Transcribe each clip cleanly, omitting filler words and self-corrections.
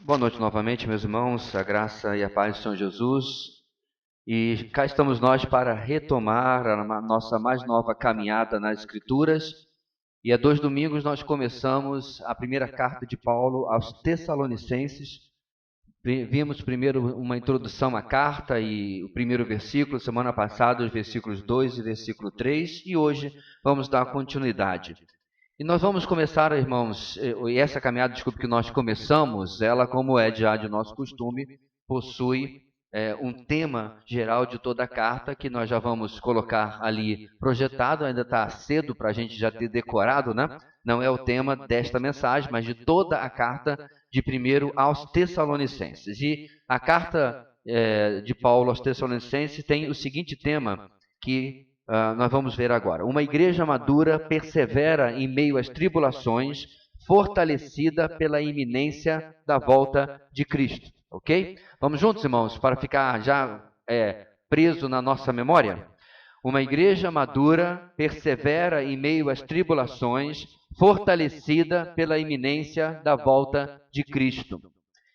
Boa noite novamente, meus irmãos, a graça e a paz do Senhor Jesus. E cá estamos nós para retomar a nossa mais nova caminhada nas Escrituras. E há 2 domingos nós começamos a primeira carta de Paulo aos Tessalonicenses. Vimos primeiro uma introdução à carta e o primeiro versículo, semana passada os versículos 2 e versículo 3, e hoje vamos dar continuidade. E nós vamos começar, irmãos, e essa caminhada, desculpe, que nós começamos, ela, como é já de nosso costume, possui um tema geral de toda a carta, que nós já vamos colocar ali projetado, ainda está cedo para a gente já ter decorado, né? Não é o tema desta mensagem, mas de toda a carta de 1 aos Tessalonicenses. E a carta de Paulo aos Tessalonicenses tem o seguinte tema, que nós vamos ver agora. Uma igreja madura persevera em meio às tribulações, fortalecida pela iminência da volta de Cristo. Ok? Vamos juntos, irmãos, para ficar já preso na nossa memória? Uma igreja madura persevera em meio às tribulações, fortalecida pela iminência da volta de Cristo.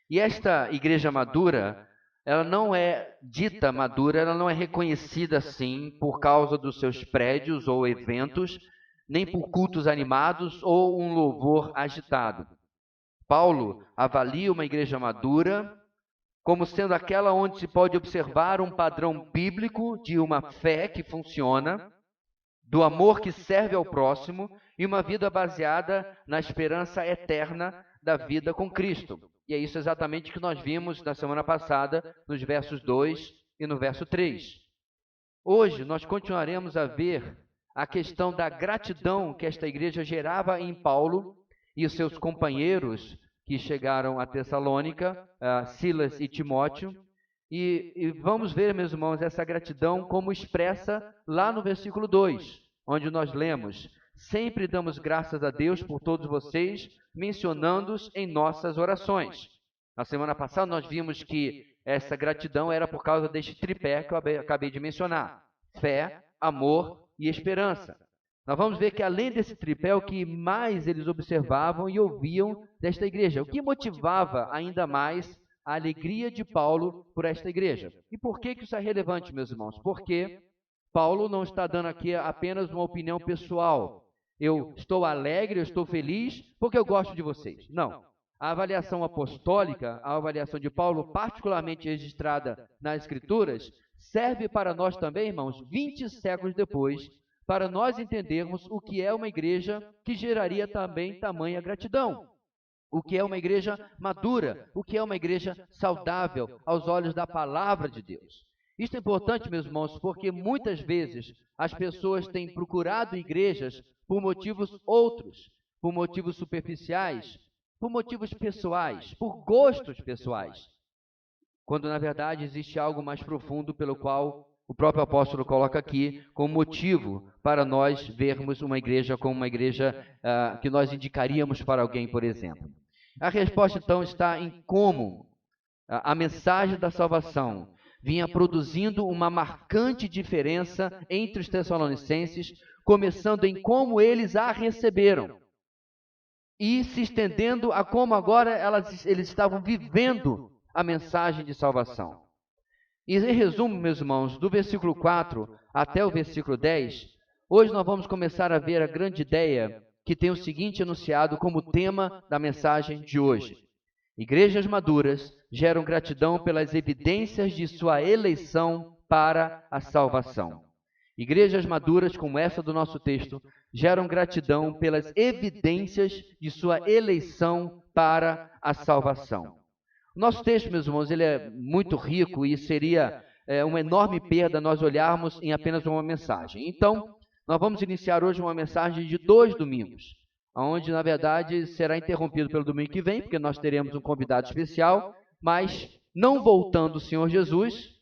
E esta igreja madura, ela não é dita madura, ela não é reconhecida assim por causa dos seus prédios ou eventos, nem por cultos animados ou um louvor agitado. Paulo avalia uma igreja madura como sendo aquela onde se pode observar um padrão bíblico de uma fé que funciona, do amor que serve ao próximo e uma vida baseada na esperança eterna da vida com Cristo. E é isso exatamente que nós vimos na semana passada, nos versos 2 e no verso 3. Hoje nós continuaremos a ver a questão da gratidão que esta igreja gerava em Paulo e os seus companheiros que chegaram a Tessalônica, Silas e Timóteo. E vamos ver, meus irmãos, essa gratidão como expressa lá no versículo 2, onde nós lemos: sempre damos graças a Deus por todos vocês, mencionando-os em nossas orações. Na semana passada nós vimos que essa gratidão era por causa deste tripé que eu acabei de mencionar: fé, amor e esperança. Nós vamos ver que além desse tripé, o que mais eles observavam e ouviam desta igreja, o que motivava ainda mais a alegria de Paulo por esta igreja. E por que isso é relevante, meus irmãos? Porque Paulo não está dando aqui apenas uma opinião pessoal. Eu estou alegre, eu estou feliz porque eu gosto de vocês. Não. A avaliação apostólica, a avaliação de Paulo, particularmente registrada nas Escrituras, serve para nós também, irmãos, 20 séculos depois, para nós entendermos o que é uma igreja que geraria também tamanha gratidão. O que é uma igreja madura, o que é uma igreja saudável aos olhos da palavra de Deus. Isso é importante, meus irmãos, porque muitas vezes as pessoas têm procurado igrejas por motivos outros, por motivos superficiais, por motivos pessoais, por gostos pessoais, quando na verdade existe algo mais profundo pelo qual o próprio apóstolo coloca aqui como motivo para nós vermos uma igreja como uma igreja que nós indicaríamos para alguém, por exemplo. A resposta, então, está em como a mensagem da salvação vinha produzindo uma marcante diferença entre os tessalonicenses, começando em como eles a receberam e se estendendo a como agora eles estavam vivendo a mensagem de salvação. E em resumo, meus irmãos, do versículo 4 até o versículo 10, hoje nós vamos começar a ver a grande ideia que tem o seguinte enunciado como tema da mensagem de hoje: igrejas maduras geram gratidão pelas evidências de sua eleição para a salvação. Igrejas maduras, como essa do nosso texto, geram gratidão pelas evidências de sua eleição para a salvação. O nosso texto, meus irmãos, ele é muito rico e seria uma enorme perda nós olharmos em apenas uma mensagem. Então, nós vamos iniciar hoje uma mensagem de 2 domingos, onde, na verdade, será interrompido pelo domingo que vem, porque nós teremos um convidado especial, mas não voltando o Senhor Jesus,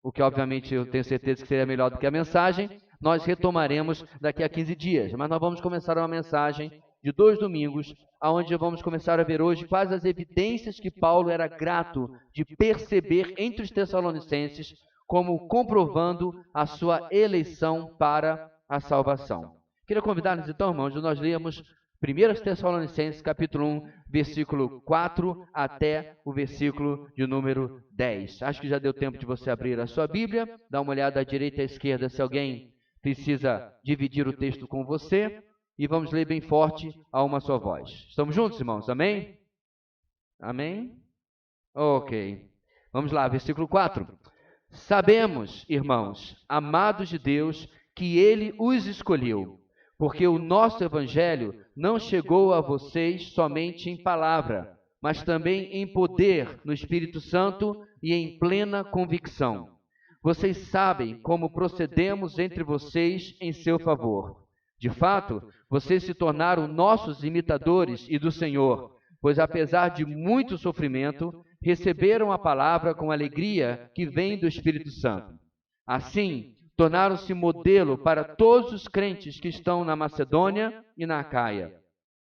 o que obviamente eu tenho certeza que seria melhor do que a mensagem, nós retomaremos daqui a 15 dias. Mas nós vamos começar uma mensagem de 2 domingos, onde vamos começar a ver hoje quais as evidências que Paulo era grato de perceber entre os tessalonicenses, como comprovando a sua eleição para a salvação. Queria convidar-nos então, irmãos, de nós lermos 1 Tessalonicenses, capítulo 1, versículo 4 até o versículo de número 10. Acho que já deu tempo de você abrir a sua Bíblia, dar uma olhada à direita e à esquerda se alguém precisa dividir o texto com você. E vamos ler bem forte a uma só voz. Estamos juntos, irmãos? Amém? Amém? Ok. Vamos lá, versículo 4. Sabemos, irmãos, amados de Deus, que Ele os escolheu, porque o nosso Evangelho não chegou a vocês somente em palavra, mas também em poder no Espírito Santo e em plena convicção. Vocês sabem como procedemos entre vocês em seu favor. De fato, vocês se tornaram nossos imitadores e do Senhor, pois apesar de muito sofrimento, receberam a palavra com alegria que vem do Espírito Santo. Assim, tornaram-se modelo para todos os crentes que estão na Macedônia e na Acaia,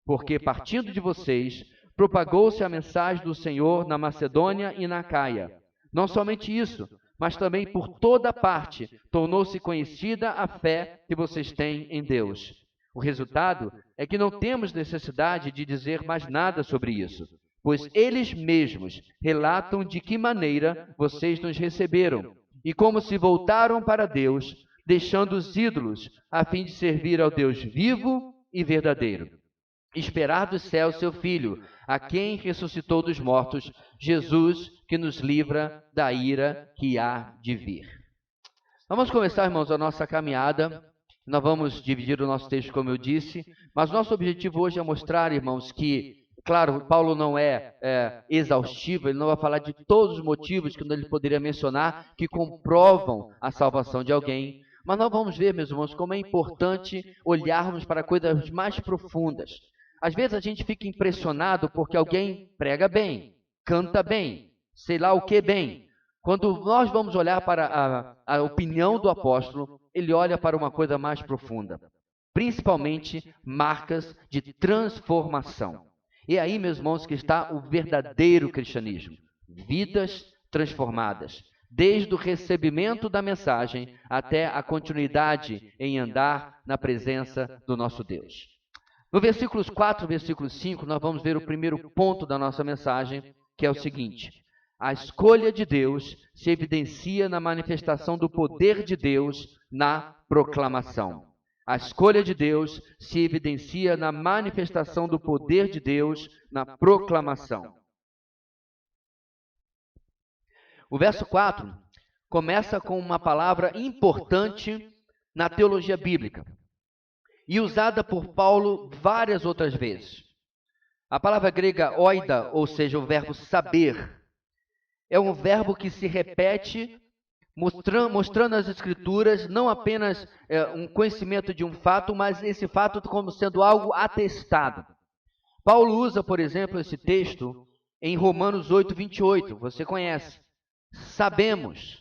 porque partindo de vocês, propagou-se a mensagem do Senhor na Macedônia e na Acaia. Não somente isso, mas também por toda parte tornou-se conhecida a fé que vocês têm em Deus. O resultado é que não temos necessidade de dizer mais nada sobre isso, pois eles mesmos relatam de que maneira vocês nos receberam e como se voltaram para Deus, deixando os ídolos, a fim de servir ao Deus vivo e verdadeiro. Esperar do céu seu Filho, a quem ressuscitou dos mortos, Jesus, que nos livra da ira que há de vir. Vamos começar, irmãos, a nossa caminhada. Nós vamos dividir o nosso texto, como eu disse, mas nosso objetivo hoje é mostrar, irmãos, que, claro, Paulo não é exaustivo, ele não vai falar de todos os motivos que ele poderia mencionar que comprovam a salvação de alguém, mas nós vamos ver, meus irmãos, como é importante olharmos para coisas mais profundas. Às vezes a gente fica impressionado porque alguém prega bem, canta bem, sei lá o que bem. Quando nós vamos olhar para a opinião do apóstolo, ele olha para uma coisa mais profunda, principalmente marcas de transformação. E aí, meus irmãos, que está o verdadeiro cristianismo, vidas transformadas, desde o recebimento da mensagem até a continuidade em andar na presença do nosso Deus. No versículos 4 e versículo 5, nós vamos ver o primeiro ponto da nossa mensagem, que é o seguinte: a escolha de Deus se evidencia na manifestação do poder de Deus na proclamação. A escolha de Deus se evidencia na manifestação do poder de Deus na proclamação. O verso 4 começa com uma palavra importante na teologia bíblica e usada por Paulo várias outras vezes. A palavra grega oida, ou seja, o verbo saber, é um verbo que se repete, mostrando nas Escrituras não apenas um conhecimento de um fato, mas esse fato como sendo algo atestado. Paulo usa, por exemplo, esse texto em Romanos 8, 28. Você conhece. Sabemos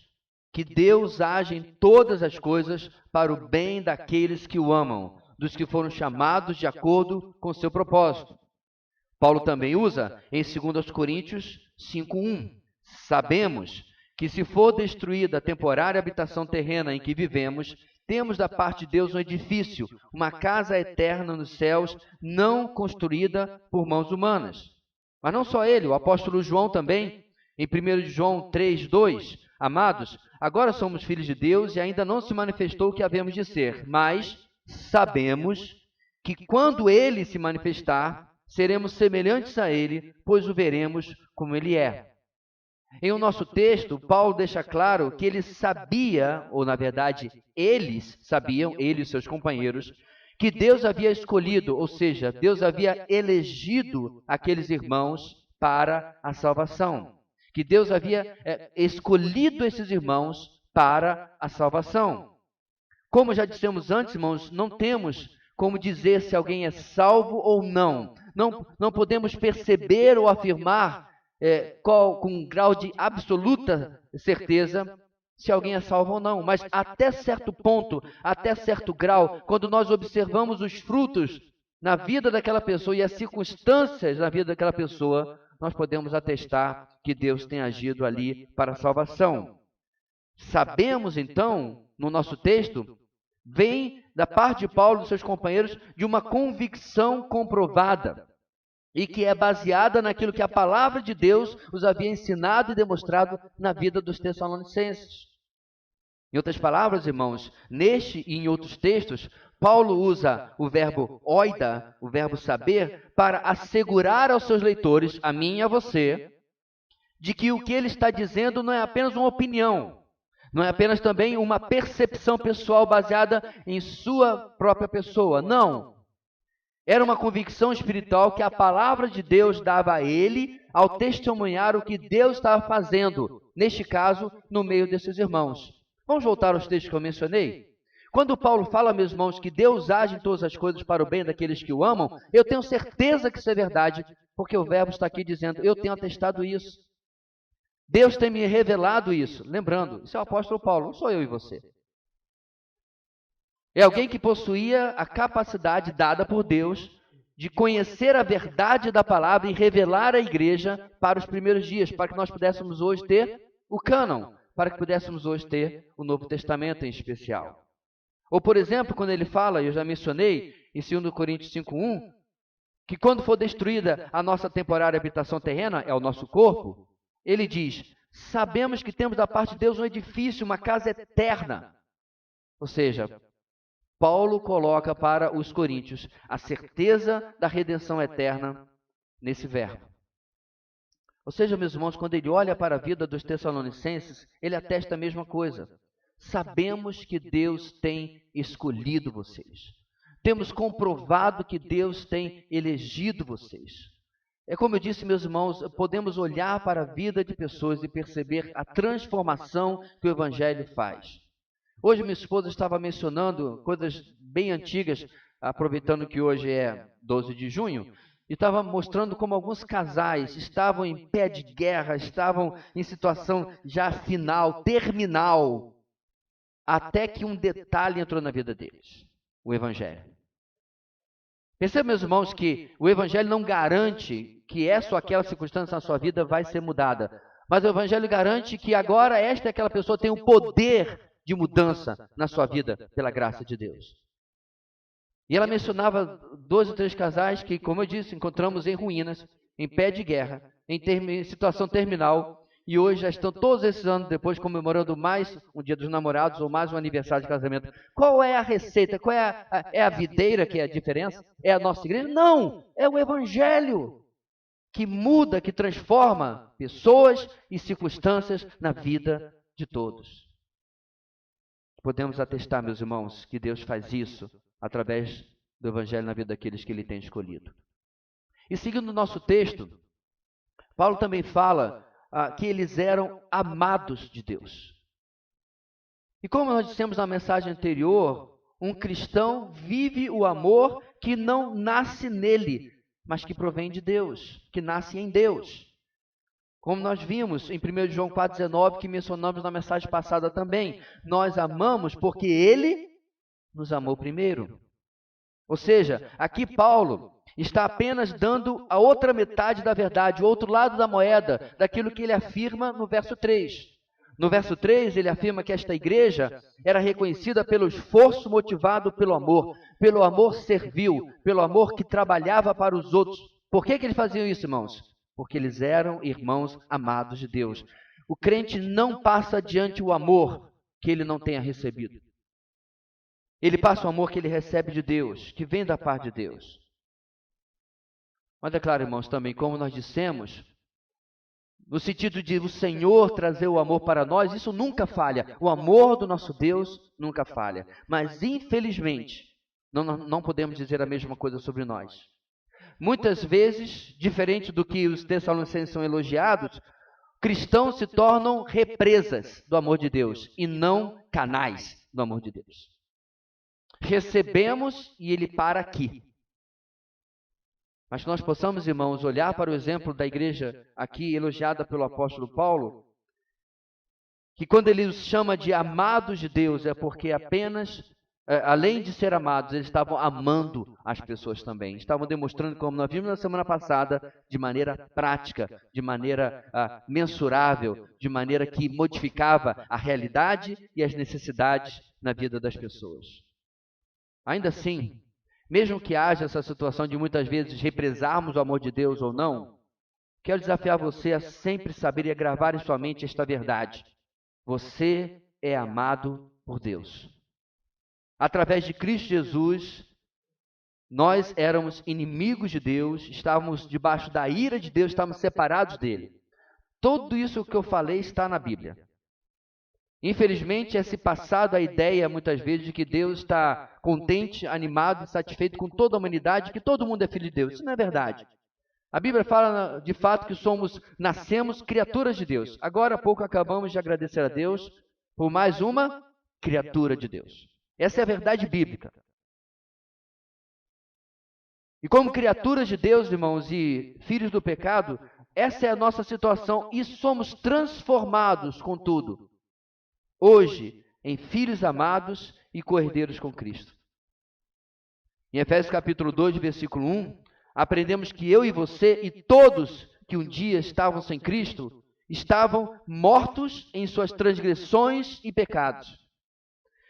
que Deus age em todas as coisas para o bem daqueles que o amam, dos que foram chamados de acordo com seu propósito. Paulo também usa em 2 Coríntios 5:1. Sabemos que se for destruída a temporária habitação terrena em que vivemos, temos da parte de Deus um edifício, uma casa eterna nos céus, não construída por mãos humanas. Mas não só ele, o apóstolo João também, em 1 João 3:2, amados, agora somos filhos de Deus e ainda não se manifestou o que havemos de ser, mas sabemos que quando ele se manifestar, seremos semelhantes a ele, pois o veremos como ele é. Em o nosso texto, Paulo deixa claro que ele sabia, ou na verdade, eles sabiam, ele e seus companheiros, que Deus havia escolhido, ou seja, Deus havia elegido aqueles irmãos para a salvação. Que Deus havia escolhido esses irmãos para a salvação. Como já dissemos antes, irmãos, não temos como dizer se alguém é salvo ou não. Não podemos perceber ou afirmar com um grau de absoluta certeza se alguém é salvo ou não. Mas até certo ponto, até certo grau, quando nós observamos os frutos na vida daquela pessoa e as circunstâncias na vida daquela pessoa, nós podemos atestar que Deus tem agido ali para a salvação. Sabemos, então, no nosso texto, vem da parte de Paulo e dos seus companheiros de uma convicção comprovada e que é baseada naquilo que a palavra de Deus os havia ensinado e demonstrado na vida dos Tessalonicenses. Em outras palavras, irmãos, neste e em outros textos, Paulo usa o verbo oida, o verbo saber, para assegurar aos seus leitores, a mim e a você, de que o que ele está dizendo não é apenas uma opinião, não é apenas também uma percepção pessoal baseada em sua própria pessoa. Não. Era uma convicção espiritual que a palavra de Deus dava a ele ao testemunhar o que Deus estava fazendo, neste caso, no meio desses irmãos. Vamos voltar aos textos que eu mencionei? Quando Paulo fala, meus irmãos, que Deus age em todas as coisas para o bem daqueles que o amam, eu tenho certeza que isso é verdade, porque o verbo está aqui dizendo, eu tenho atestado isso. Deus tem me revelado isso. Lembrando, isso é o apóstolo Paulo, não sou eu e você. É alguém que possuía a capacidade dada por Deus de conhecer a verdade da palavra e revelar à igreja para os primeiros dias, para que nós pudéssemos hoje ter o cânon, para que pudéssemos hoje ter o Novo Testamento em especial. Ou, por exemplo, quando ele fala, eu já mencionei, em 2 Coríntios 5:1, que quando for destruída a nossa temporária habitação terrena, é o nosso corpo, ele diz, sabemos que temos da parte de Deus um edifício, uma casa eterna. Ou seja, Paulo coloca para os coríntios a certeza da redenção eterna nesse verbo. Ou seja, meus irmãos, quando ele olha para a vida dos Tessalonicenses, ele atesta a mesma coisa. Sabemos que Deus tem escolhido vocês. Temos comprovado que Deus tem elegido vocês. É como eu disse, meus irmãos, podemos olhar para a vida de pessoas e perceber a transformação que o Evangelho faz. Hoje minha esposa estava mencionando coisas bem antigas, aproveitando que hoje é 12 de junho, e estava mostrando como alguns casais estavam em pé de guerra, estavam em situação já final, terminal, até que um detalhe entrou na vida deles, o Evangelho. Perceba, meus irmãos, que o Evangelho não garante que essa ou aquela circunstância na sua vida vai ser mudada, mas o Evangelho garante que agora esta e aquela pessoa tem o poder de mudança na sua vida pela graça de Deus. E ela mencionava 2 ou 3 casais que, como eu disse, encontramos em ruínas, em pé de guerra, em situação terminal, e hoje já estão todos esses anos depois comemorando mais um dia dos namorados ou mais um aniversário de casamento. Qual é a receita? Qual é a videira que é a diferença? É a nossa igreja? Não! É o Evangelho que muda, que transforma pessoas e circunstâncias na vida de todos. Podemos atestar, meus irmãos, que Deus faz isso através do Evangelho na vida daqueles que Ele tem escolhido. E seguindo o nosso texto, Paulo também fala que eles eram amados de Deus. E como nós dissemos na mensagem anterior, um cristão vive o amor que não nasce nele, mas que provém de Deus, que nasce em Deus. Como nós vimos em 1 João 4,19, que mencionamos na mensagem passada também, nós amamos porque Ele nos amou primeiro. Ou seja, aqui Paulo está apenas dando a outra metade da verdade, o outro lado da moeda, daquilo que ele afirma no verso 3. No verso 3, ele afirma que esta igreja era reconhecida pelo esforço motivado pelo amor servil, pelo amor que trabalhava para os outros. Por que eles faziam isso, irmãos? Porque eles eram irmãos amados de Deus. O crente não passa adiante o amor que ele não tenha recebido. Ele passa o amor que ele recebe de Deus, que vem da parte de Deus. Mas é claro, irmãos, também, como nós dissemos, no sentido de o Senhor trazer o amor para nós, isso nunca falha. O amor do nosso Deus nunca falha. Mas, infelizmente, não podemos dizer a mesma coisa sobre nós. Muitas vezes, diferente do que os Tessalonicenses são elogiados, cristãos se tornam represas do amor de Deus e não canais do amor de Deus. Recebemos e ele para aqui. Mas que nós possamos, irmãos, olhar para o exemplo da igreja aqui elogiada pelo apóstolo Paulo, que quando ele os chama de amados de Deus, é porque apenas, além de ser amados, eles estavam amando as pessoas também. Estavam demonstrando, como nós vimos na semana passada, de maneira prática, de maneira mensurável, de maneira que modificava a realidade e as necessidades na vida das pessoas. Ainda assim, mesmo que haja essa situação de muitas vezes represarmos o amor de Deus ou não, quero desafiar você a sempre saber e a gravar em sua mente esta verdade. Você é amado por Deus. Através de Cristo Jesus, nós éramos inimigos de Deus, estávamos debaixo da ira de Deus, estávamos separados dele. Tudo isso que eu falei está na Bíblia. Infelizmente, é se passado a ideia, muitas vezes, de que Deus está contente, animado, satisfeito com toda a humanidade, que todo mundo é filho de Deus. Isso não é verdade. A Bíblia fala, de fato, que nascemos criaturas de Deus. Agora há pouco acabamos de agradecer a Deus por mais uma criatura de Deus. Essa é a verdade bíblica. E como criaturas de Deus, irmãos, e filhos do pecado, essa é a nossa situação e somos transformados, contudo, hoje, em filhos amados e co-herdeiros com Cristo. Em Efésios capítulo 2, versículo 1, aprendemos que eu e você e todos que um dia estavam sem Cristo, estavam mortos em suas transgressões e pecados.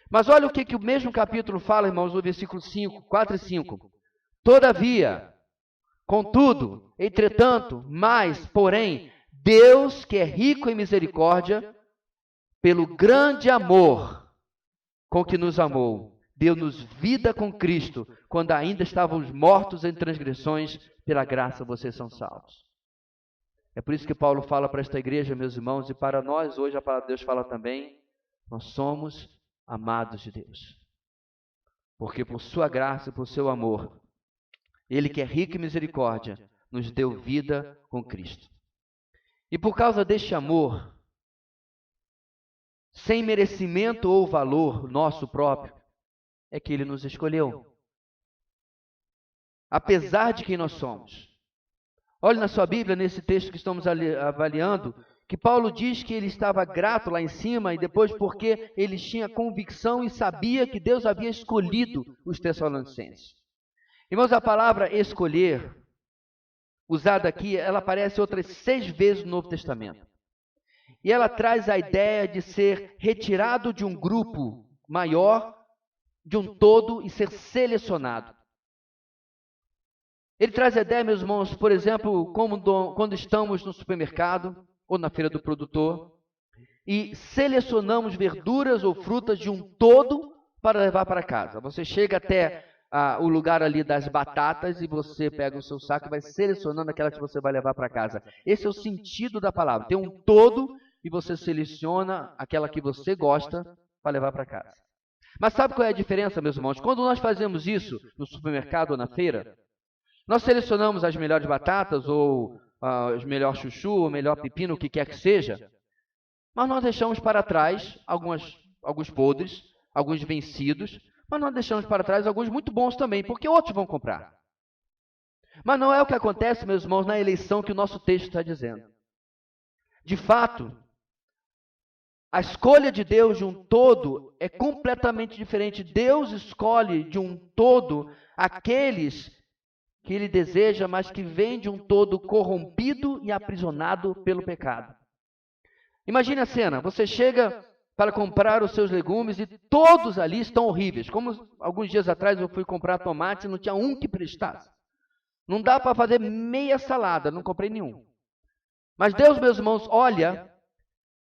Mas olha o que o mesmo capítulo fala, irmãos, no versículo 5, 4 e 5. Todavia, contudo, entretanto, mas, porém, Deus, que é rico em misericórdia, pelo grande amor com que nos amou, deu-nos vida com Cristo, quando ainda estávamos mortos em transgressões, pela graça vocês são salvos. É por isso que Paulo fala para esta igreja, meus irmãos, e para nós hoje a palavra de Deus fala também, nós somos amados de Deus. Porque por sua graça e por seu amor, Ele que é rico em misericórdia, nos deu vida com Cristo. E por causa deste amor, sem merecimento ou valor nosso próprio, é que Ele nos escolheu. Apesar de quem nós somos. Olhe na sua Bíblia, nesse texto que estamos avaliando, que Paulo diz que ele estava grato lá em cima, e depois porque ele tinha convicção e sabia que Deus havia escolhido os Tessalonicenses. Irmãos, a palavra escolher, usada aqui, ela aparece outras 6 vezes no Novo Testamento. E ela traz a ideia de ser retirado de um grupo maior, de um todo, e ser selecionado. Ele traz a ideia, meus irmãos, por exemplo, como quando estamos no supermercado ou na feira do produtor e selecionamos verduras ou frutas de um todo para levar para casa. Você chega até o lugar ali das batatas e você pega o seu saco e vai selecionando aquela que você vai levar para casa. Esse é o sentido da palavra. Tem um todo e você seleciona aquela que você gosta para levar para casa. Mas sabe qual é a diferença, meus irmãos? Quando nós fazemos isso no supermercado ou na feira, nós selecionamos as melhores batatas, ou os melhores chuchu, o melhor pepino, o que quer que seja, mas nós deixamos para trás alguns podres, alguns vencidos, mas nós deixamos para trás alguns muito bons também, porque outros vão comprar. Mas não é o que acontece, meus irmãos, na eleição que o nosso texto está dizendo. De fato, a escolha de Deus de um todo é completamente diferente. Deus escolhe de um todo aqueles que Ele deseja, mas que vem de um todo corrompido e aprisionado pelo pecado. Imagine a cena, você chega para comprar os seus legumes e todos ali estão horríveis. Como alguns dias atrás eu fui comprar tomate e não tinha um que prestasse. Não dá para fazer meia salada, não comprei nenhum. Mas Deus, meus irmãos, olha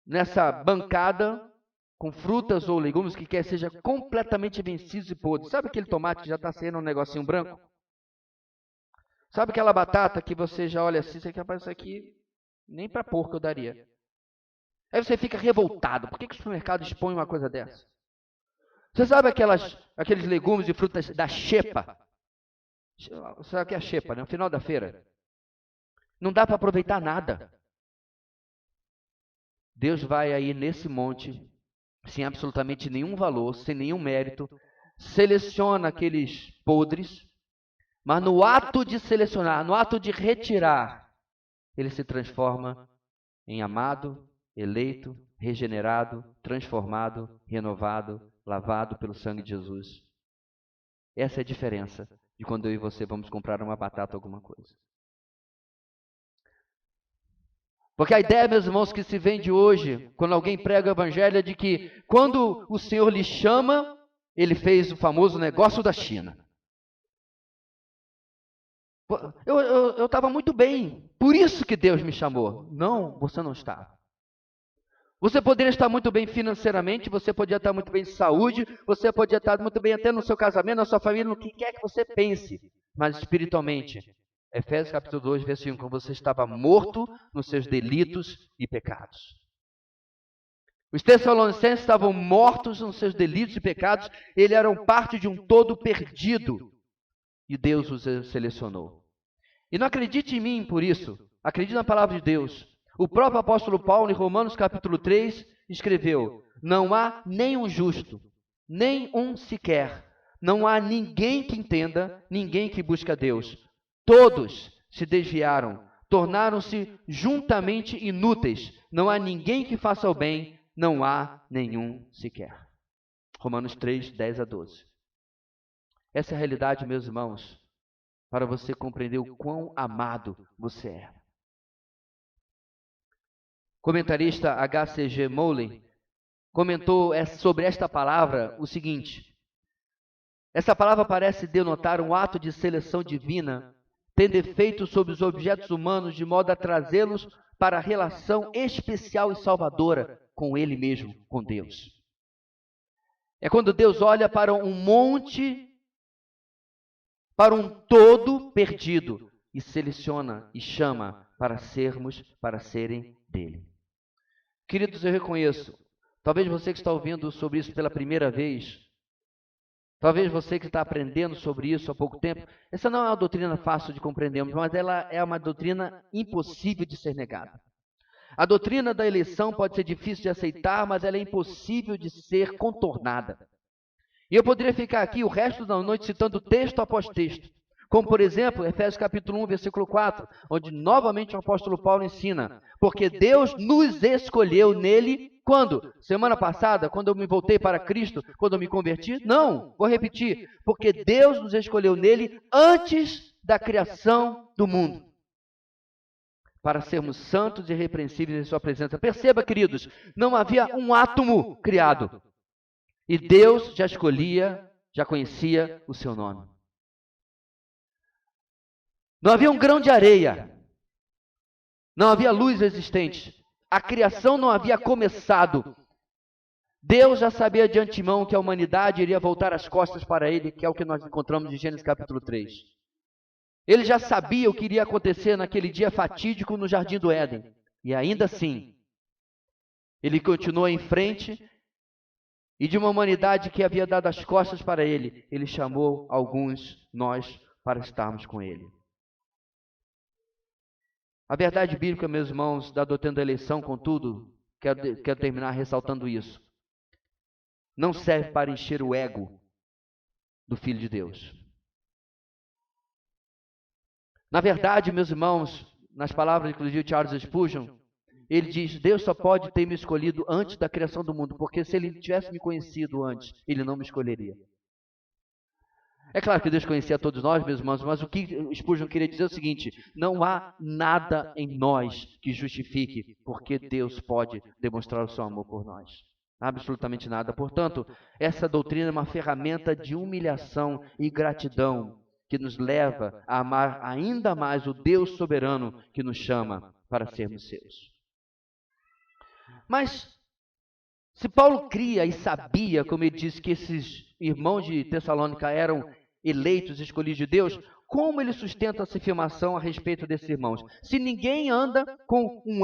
nessa bancada com frutas ou legumes que quer seja completamente vencidos e podres. Sabe aquele tomate que já está saindo um negocinho branco? Sabe aquela batata que você já olha assim, você quer fazer isso aqui, nem para porco eu daria. Aí você fica revoltado. Por que o supermercado expõe uma coisa dessa? Você sabe aqueles legumes e frutas da xepa? Sabe o que é a xepa, né? No final da feira. Não dá para aproveitar nada. Deus vai aí nesse monte, sem absolutamente nenhum valor, sem nenhum mérito, seleciona aqueles podres, mas no ato de selecionar, no ato de retirar, ele se transforma em amado, eleito, regenerado, transformado, renovado, lavado pelo sangue de Jesus. Essa é a diferença de quando eu e você vamos comprar uma batata ou alguma coisa. Porque a ideia, meus irmãos, que se vende hoje, quando alguém prega o evangelho, é de que quando o Senhor lhe chama, ele fez o famoso negócio da China. Eu estava muito bem, por isso que Deus me chamou. Não, você não está. Você poderia estar muito bem financeiramente, você poderia estar muito bem em saúde, você poderia estar muito bem até no seu casamento, na sua família, no que quer que você pense, mas espiritualmente. Efésios capítulo 2, versículo 5, você estava morto nos seus delitos e pecados. Os Tessalonicenses estavam mortos nos seus delitos e pecados, eles eram parte de um todo perdido, e Deus os selecionou. E não acredite em mim por isso, acredite na palavra de Deus. O próprio apóstolo Paulo, em Romanos capítulo 3, escreveu: não há nenhum justo, nem um sequer. Não há ninguém que entenda, ninguém que busque a Deus. Todos se desviaram, tornaram-se juntamente inúteis. Não há ninguém que faça o bem, não há nenhum sequer. Romanos 3, 10 a 12. Essa é a realidade, meus irmãos, para você compreender o quão amado você é. Comentarista H.C.G. Moulin comentou sobre esta palavra o seguinte: essa palavra parece denotar um ato de seleção divina, tendo efeito sobre os objetos humanos de modo a trazê-los para a relação especial e salvadora com Ele mesmo, com Deus. É quando Deus olha para um monte, para um todo perdido, e seleciona e chama para serem dele. Queridos, eu reconheço, talvez você que está ouvindo sobre isso pela primeira vez, talvez você que está aprendendo sobre isso há pouco tempo, essa não é uma doutrina fácil de compreendermos, mas ela é uma doutrina impossível de ser negada. A doutrina da eleição pode ser difícil de aceitar, mas ela é impossível de ser contornada. E eu poderia ficar aqui o resto da noite citando texto após texto, como por exemplo, Efésios capítulo 1, versículo 4, onde novamente o apóstolo Paulo ensina: porque Deus nos escolheu nele, quando? Semana passada, quando eu me voltei para Cristo, quando eu me converti? Não, vou repetir, porque Deus nos escolheu nele antes da criação do mundo, para sermos santos e irrepreensíveis em sua presença. Perceba, queridos, não havia um átomo criado, e Deus já escolhia, já conhecia o seu nome. Não havia um grão de areia, não havia luz existente, a criação não havia começado. Deus já sabia de antemão que a humanidade iria voltar as costas para ele, que é o que nós encontramos em Gênesis capítulo 3. Ele já sabia o que iria acontecer naquele dia fatídico no Jardim do Éden, e ainda assim, ele continuou em frente, e de uma humanidade que havia dado as costas para ele, ele chamou alguns, nós, para estarmos com ele. A verdade bíblica, meus irmãos, da doutrina da eleição, contudo, quero terminar ressaltando isso, não serve para encher o ego do Filho de Deus. Na verdade, meus irmãos, nas palavras inclusive de Charles Spurgeon, ele diz: Deus só pode ter me escolhido antes da criação do mundo, porque se ele tivesse me conhecido antes, ele não me escolheria. É claro que Deus conhecia todos nós, meus irmãos, mas o que Spurgeon queria dizer é o seguinte: não há nada em nós que justifique porque Deus pode demonstrar o seu amor por nós. Absolutamente nada. Portanto, essa doutrina é uma ferramenta de humilhação e gratidão que nos leva a amar ainda mais o Deus soberano que nos chama para sermos seus. Mas, se Paulo cria e sabia, como ele disse, que esses irmãos de Tessalônica eram eleitos, escolhidos de Deus, como ele sustenta essa afirmação a respeito desses irmãos? Se ninguém anda com um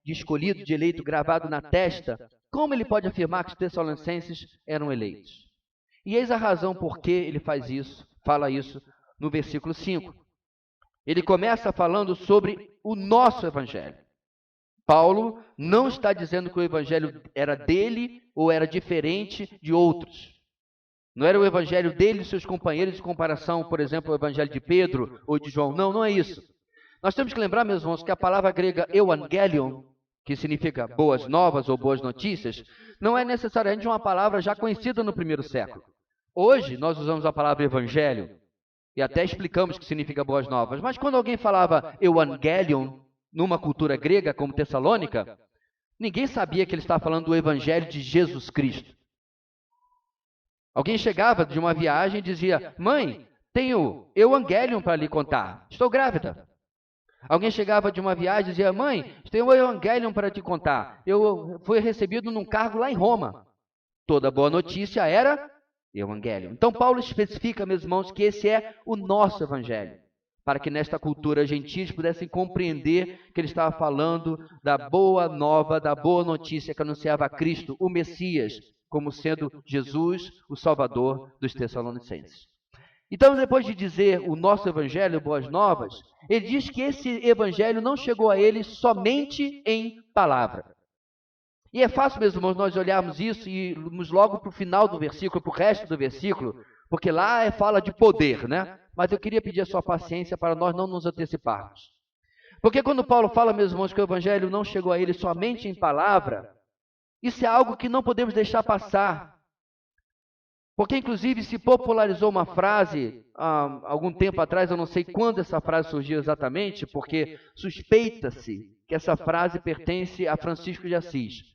de escolhido, de eleito, gravado na testa, como ele pode afirmar que os tessalonicenses eram eleitos? E eis a razão por que ele fala isso no versículo 5. Ele começa falando sobre o nosso evangelho. Paulo não está dizendo que o evangelho era dele ou era diferente de outros. Não era o evangelho dele e seus companheiros em comparação, por exemplo, ao evangelho de Pedro ou de João. Não, não é isso. Nós temos que lembrar, meus irmãos, que a palavra grega euangelion, que significa boas novas ou boas notícias, não é necessariamente uma palavra já conhecida no primeiro século. Hoje, nós usamos a palavra evangelho e até explicamos o que significa boas novas. Mas quando alguém falava euangelion, numa cultura grega como Tessalônica, ninguém sabia que ele estava falando do evangelho de Jesus Cristo. Alguém chegava de uma viagem e dizia: mãe, tenho Evangelion para lhe contar, estou grávida. Alguém chegava de uma viagem e dizia: mãe, tenho o Evangelion para te contar, eu fui recebido num cargo lá em Roma. Toda boa notícia era Evangelho. Então Paulo especifica, meus irmãos, que esse é o nosso Evangelho, para que nesta cultura gentis pudessem compreender que ele estava falando da boa nova, da boa notícia que anunciava a Cristo, o Messias, como sendo Jesus, o Salvador dos Tessalonicenses. Então, depois de dizer o nosso Evangelho, boas novas, ele diz que esse Evangelho não chegou a ele somente em palavra. E é fácil, meus irmãos, nós olharmos isso e irmos logo para o final do versículo, para o resto do versículo, porque lá fala de poder, né? Mas eu queria pedir a sua paciência para nós não nos anteciparmos. Porque quando Paulo fala, meus irmãos, que o Evangelho não chegou a ele somente em palavra, isso é algo que não podemos deixar passar. Porque, inclusive, se popularizou uma frase, há algum tempo atrás, eu não sei quando essa frase surgiu exatamente, porque suspeita-se que essa frase pertence a Francisco de Assis.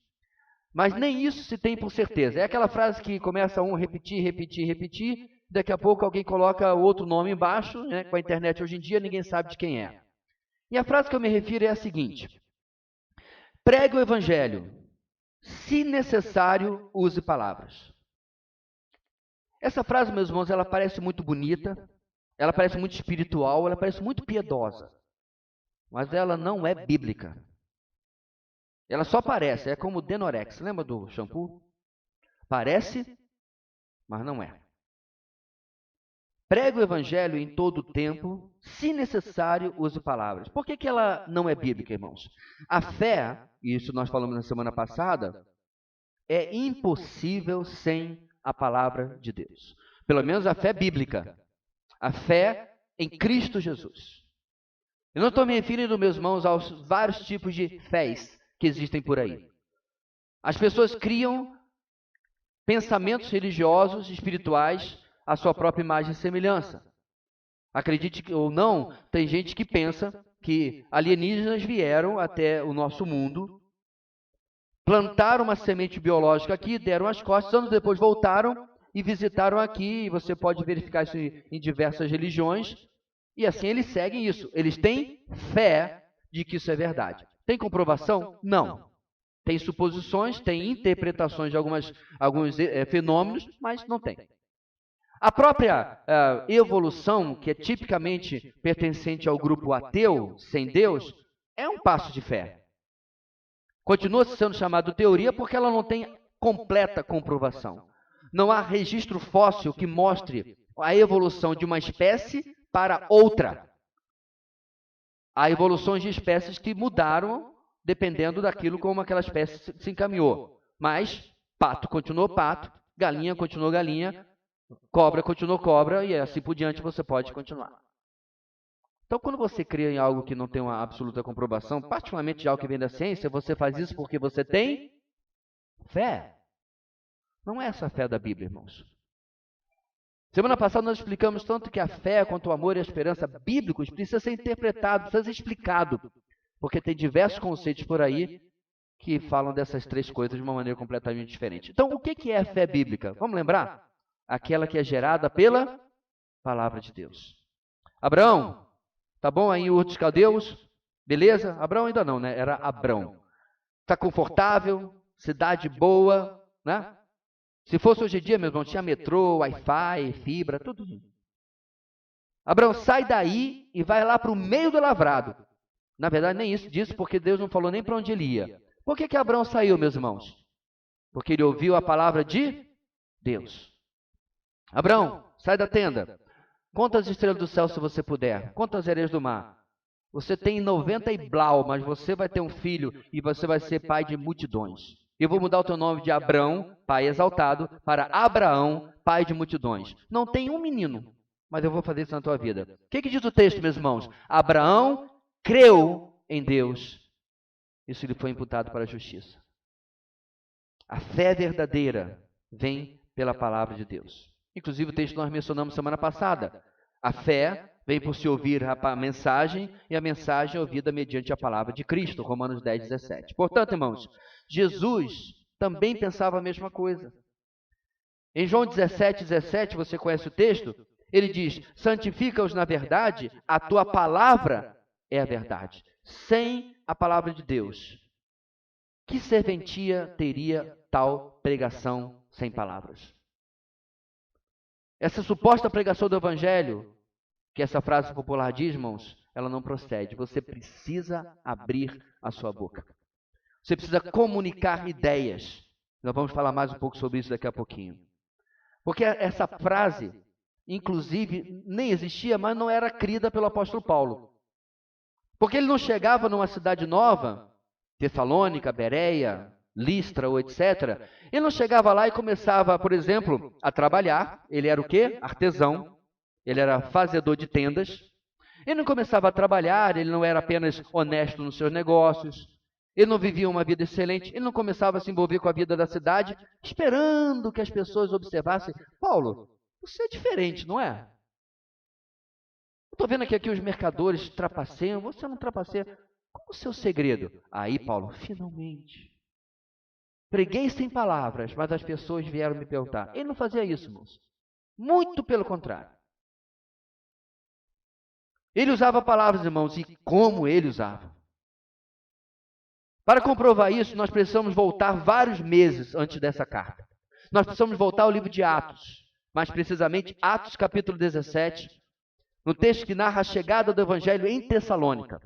Mas nem isso se tem por certeza. É aquela frase que começa um repetir, repetir, repetir, daqui a pouco alguém coloca outro nome embaixo, né? Com a internet hoje em dia ninguém sabe de quem é. E a frase que eu me refiro é a seguinte: pregue o Evangelho, se necessário, use palavras. Essa frase, meus irmãos, ela parece muito bonita, ela parece muito espiritual, ela parece muito piedosa, mas ela não é bíblica. Ela só parece, é como o Denorex, lembra do shampoo? Parece, mas não é. Pregue o Evangelho em todo o tempo, se necessário, use palavras. Por que ela não é bíblica, irmãos? A fé, e isso nós falamos na semana passada, é impossível sem a palavra de Deus. Pelo menos a fé bíblica. A fé em Cristo Jesus. Eu não estou me referindo, meus irmãos, aos vários tipos de fés que existem por aí. As pessoas criam pensamentos religiosos, espirituais, à sua própria imagem e semelhança. Acredite ou não, tem gente que pensa que alienígenas vieram até o nosso mundo, plantaram uma semente biológica aqui, deram as costas, anos depois voltaram e visitaram aqui, e você pode verificar isso em diversas religiões, e assim eles seguem isso. Eles têm fé de que isso é verdade. Tem comprovação? Não. Tem suposições, tem interpretações de alguns fenômenos, mas não tem. A própria evolução, que é tipicamente pertencente ao grupo ateu, sem Deus, é um passo de fé. Continua sendo chamado teoria porque ela não tem completa comprovação. Não há registro fóssil que mostre a evolução de uma espécie para outra. Há evoluções de espécies que mudaram dependendo daquilo como aquela espécie se encaminhou. Mas pato continuou pato, galinha continuou galinha, cobra continuou cobra e assim por diante você pode continuar. Então, quando você crê em algo que não tem uma absoluta comprovação, particularmente de algo que vem da ciência, você faz isso porque você tem fé. Não é essa a fé da Bíblia, irmãos. Semana passada nós explicamos tanto que a fé, quanto o amor e a esperança bíblicos precisa ser interpretado, precisa ser explicado. Porque tem diversos conceitos por aí que falam dessas três coisas de uma maneira completamente diferente. Então, o que é a fé bíblica? Vamos lembrar? Aquela que é gerada pela palavra de Deus. Abraão, tá bom aí o Ur dos Caldeus? Beleza? Abraão ainda não, né? Era Abrão. Tá confortável? Cidade boa, né? Se fosse hoje em dia, meu irmão, tinha metrô, Wi-Fi, fibra, tudo. Abraão, sai daí e vai lá para o meio do lavrado. Na verdade, nem isso disso, porque Deus não falou nem para onde ele ia. Por que Abraão saiu, meus irmãos? Porque ele ouviu a palavra de Deus. Abraão, sai da tenda. Conta as estrelas do céu se você puder. Conta as areias do mar. Você tem 90 e blau, mas você vai ter um filho e você vai ser pai de multidões. Eu vou mudar o teu nome de Abrão, pai exaltado, para Abraão, pai de multidões. Não tem um menino, mas eu vou fazer isso na tua vida. O que diz o texto, meus irmãos? Abraão creu em Deus. Isso lhe foi imputado para a justiça. A fé verdadeira vem pela palavra de Deus. Inclusive o texto que nós mencionamos semana passada. A fé vem por se ouvir a mensagem, e a mensagem é ouvida mediante a palavra de Cristo, Romanos 10, 17. Portanto, irmãos, Jesus também pensava a mesma coisa. Em João 17:17, você conhece o texto? Ele diz: santifica-os na verdade, a tua palavra é a verdade. Sem a palavra de Deus, que serventia teria tal pregação sem palavras? Essa suposta pregação do Evangelho, que essa frase popular diz, irmãos, ela não procede. Você precisa abrir a sua boca. Você precisa comunicar ideias. Nós vamos falar mais um pouco sobre isso daqui a pouquinho. Porque essa frase, inclusive, nem existia, mas não era crida pelo apóstolo Paulo. Porque ele não chegava numa cidade nova, Tessalônica, Bereia, Listra ou etc. Ele não chegava lá e começava, por exemplo, a trabalhar. Ele era o quê? Artesão. Ele era fazedor de tendas. Ele não começava a trabalhar, ele não era apenas honesto nos seus negócios. Ele não vivia uma vida excelente, ele não começava a se envolver com a vida da cidade, esperando que as pessoas observassem. Paulo, você é diferente, não é? Estou vendo que aqui os mercadores trapaceiam, você não trapaceia. Qual o seu segredo? Aí, Paulo, finalmente. Preguei sem palavras, mas as pessoas vieram me perguntar. Ele não fazia isso, irmãos. Muito pelo contrário. Ele usava palavras, irmãos, e como ele usava. Para comprovar isso, nós precisamos voltar vários meses antes dessa carta. Nós precisamos voltar ao livro de Atos, mais precisamente Atos capítulo 17, no texto que narra a chegada do Evangelho em Tessalônica.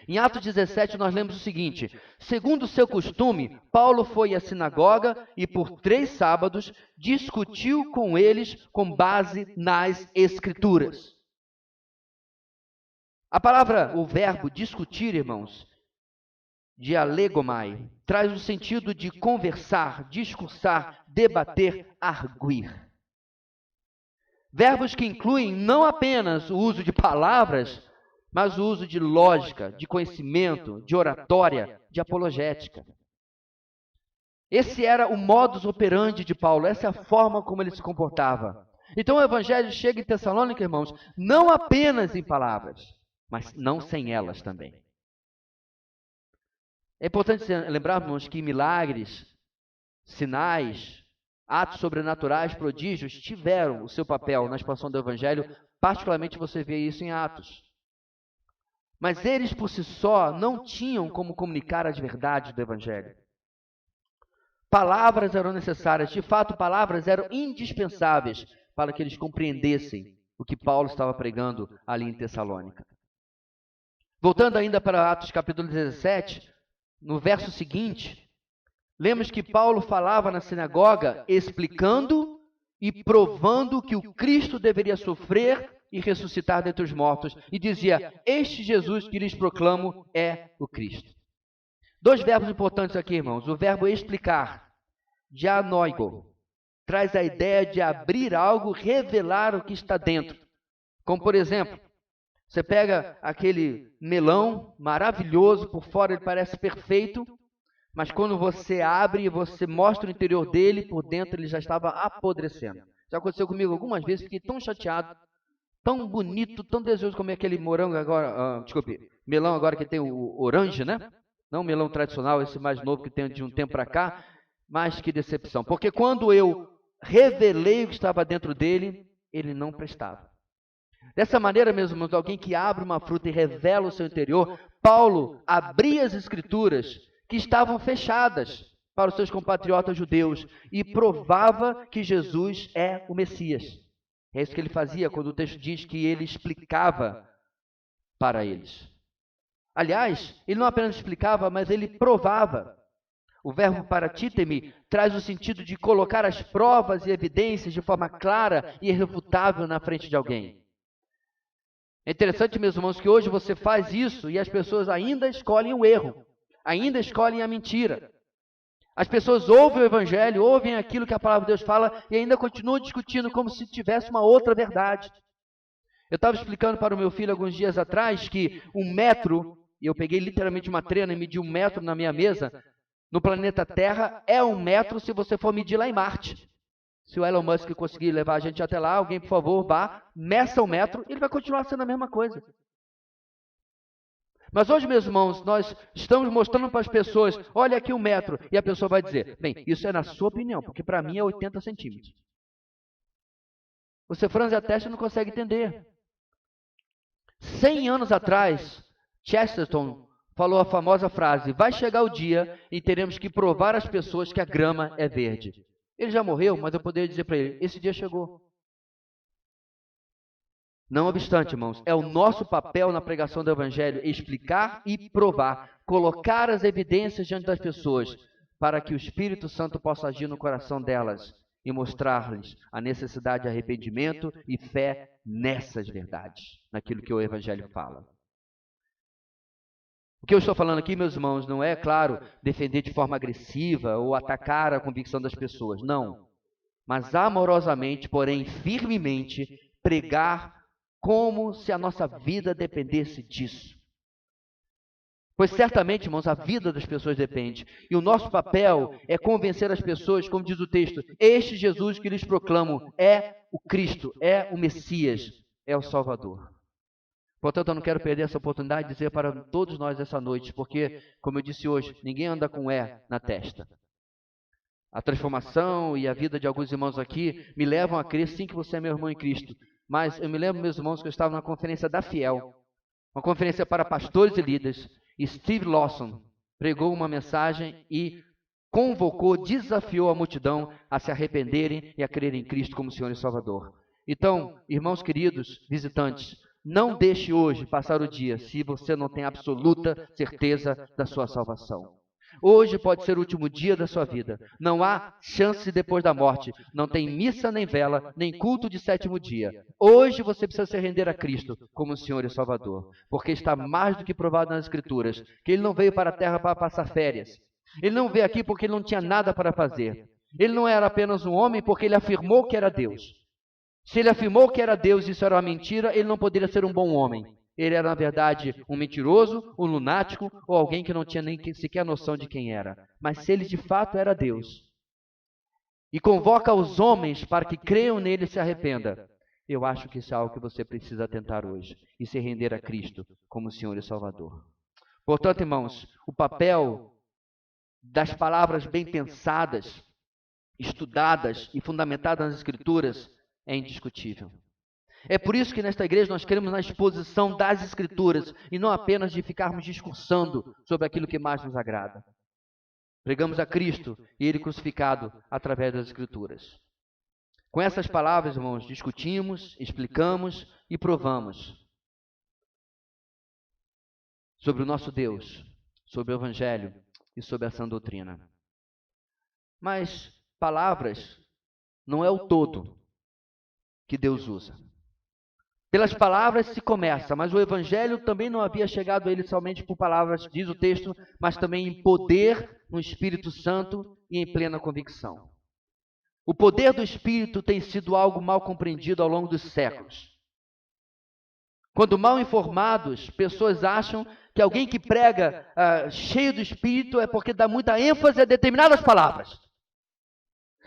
Em Atos 17 nós lemos o seguinte: segundo o seu costume, Paulo foi à sinagoga e por 3 sábados discutiu com eles com base nas Escrituras. A palavra, o verbo discutir, irmãos, dialegomai, traz o sentido de conversar, discursar, debater, arguir. Verbos que incluem não apenas o uso de palavras, mas o uso de lógica, de conhecimento, de oratória, de apologética. Esse era o modus operandi de Paulo, essa é a forma como ele se comportava. Então o Evangelho chega em Tessalônica, irmãos, não apenas em palavras, mas não sem elas também. É importante lembrarmos que milagres, sinais, atos sobrenaturais, prodígios, tiveram o seu papel na expansão do Evangelho, particularmente você vê isso em Atos. Mas eles por si só não tinham como comunicar as verdades do Evangelho. Palavras eram necessárias, de fato, palavras eram indispensáveis para que eles compreendessem o que Paulo estava pregando ali em Tessalônica. Voltando ainda para Atos capítulo 17, no verso seguinte, lemos que Paulo falava na sinagoga explicando e provando que o Cristo deveria sofrer e ressuscitar dentre os mortos, e dizia: este Jesus que lhes proclamo é o Cristo. 2 verbos importantes aqui, irmãos. O verbo explicar, dianoigo, traz a ideia de abrir algo, revelar o que está dentro. Como, por exemplo, você pega aquele melão maravilhoso, por fora ele parece perfeito, mas quando você abre e você mostra o interior dele, por dentro ele já estava apodrecendo. Já aconteceu comigo algumas vezes, fiquei tão chateado, tão bonito, tão desejoso comer aquele morango agora, melão agora que tem o orange, né? Não o melão tradicional, esse mais novo que tem de um tempo para cá, mas que decepção. Porque quando eu revelei o que estava dentro dele, ele não prestava. Dessa maneira, meus irmãos, alguém que abre uma fruta e revela o seu interior, Paulo abria as Escrituras que estavam fechadas para os seus compatriotas judeus e provava que Jesus é o Messias. É isso que ele fazia quando o texto diz que ele explicava para eles. Aliás, ele não apenas explicava, mas ele provava. O verbo paratíteme traz o sentido de colocar as provas e evidências de forma clara e irrefutável na frente de alguém. É interessante, meus irmãos, que hoje você faz isso e as pessoas ainda escolhem o erro, ainda escolhem a mentira. As pessoas ouvem o Evangelho, ouvem aquilo que a palavra de Deus fala e ainda continuam discutindo como se tivesse uma outra verdade. Eu estava explicando para o meu filho alguns dias atrás que 1 metro, e eu peguei literalmente uma trena e medi 1 metro na minha mesa, no planeta Terra é 1 metro se você for medir lá em Marte. Se o Elon Musk conseguir levar a gente até lá, alguém, por favor, vá, meça 1 metro, ele vai continuar sendo a mesma coisa. Mas hoje, meus irmãos, nós estamos mostrando para as pessoas, olha aqui 1 metro, e a pessoa vai dizer, bem, isso é na sua opinião, porque para mim é 80 centímetros. Você franze a testa e não consegue entender. 100 anos atrás, Chesterton falou a famosa frase, vai chegar o dia em teremos que provar às pessoas que a grama é verde. Ele já morreu, mas eu poderia dizer para ele, esse dia chegou. Não obstante, irmãos, é o nosso papel na pregação do Evangelho explicar e provar, colocar as evidências diante das pessoas, para que o Espírito Santo possa agir no coração delas e mostrar-lhes a necessidade de arrependimento e fé nessas verdades, naquilo que o Evangelho fala. O que eu estou falando aqui, meus irmãos, não é, claro, defender de forma agressiva ou atacar a convicção das pessoas, não. Mas amorosamente, porém firmemente, pregar como se a nossa vida dependesse disso. Pois certamente, irmãos, a vida das pessoas depende. E o nosso papel é convencer as pessoas, como diz o texto, este Jesus que lhes proclamo é o Cristo, é o Messias, é o Salvador. Portanto, eu não quero perder essa oportunidade de dizer para todos nós essa noite, porque, como eu disse hoje, ninguém anda com E na testa. A transformação e a vida de alguns irmãos aqui me levam a crer, sim, que você é meu irmão em Cristo. Mas eu me lembro, meus irmãos, que eu estava na conferência da Fiel, uma conferência para pastores e líderes, e Steve Lawson pregou uma mensagem e convocou, desafiou a multidão a se arrependerem e a crerem em Cristo como Senhor e Salvador. Então, irmãos queridos, visitantes, não deixe hoje passar o dia se você não tem absoluta certeza da sua salvação. Hoje pode ser o último dia da sua vida. Não há chance depois da morte. Não tem missa nem vela, nem culto de 7º dia. Hoje você precisa se render a Cristo como Senhor e Salvador. Porque está mais do que provado nas Escrituras que Ele não veio para a terra para passar férias. Ele não veio aqui porque Ele não tinha nada para fazer. Ele não era apenas um homem porque Ele afirmou que era Deus. Se Ele afirmou que era Deus e isso era uma mentira, Ele não poderia ser um bom homem. Ele era, na verdade, um mentiroso, um lunático ou alguém que não tinha nem sequer noção de quem era. Mas se ele de fato era Deus e convoca os homens para que creiam nele e se arrependa, eu acho que isso é algo que você precisa tentar hoje e se render a Cristo como Senhor e Salvador. Portanto, irmãos, o papel das palavras bem pensadas, estudadas e fundamentadas nas Escrituras é indiscutível. É por isso que nesta igreja nós queremos na exposição das Escrituras e não apenas de ficarmos discursando sobre aquilo que mais nos agrada. Pregamos a Cristo e Ele crucificado através das Escrituras. Com essas palavras, irmãos, discutimos, explicamos e provamos sobre o nosso Deus, sobre o Evangelho e sobre a sã doutrina. Mas palavras não é o todo que Deus usa. Pelas palavras se começa, mas o Evangelho também não havia chegado a ele somente por palavras, diz o texto, mas também em poder no Espírito Santo e em plena convicção. O poder do Espírito tem sido algo mal compreendido ao longo dos séculos. Quando mal informados, pessoas acham que alguém que prega cheio do Espírito é porque dá muita ênfase a determinadas palavras,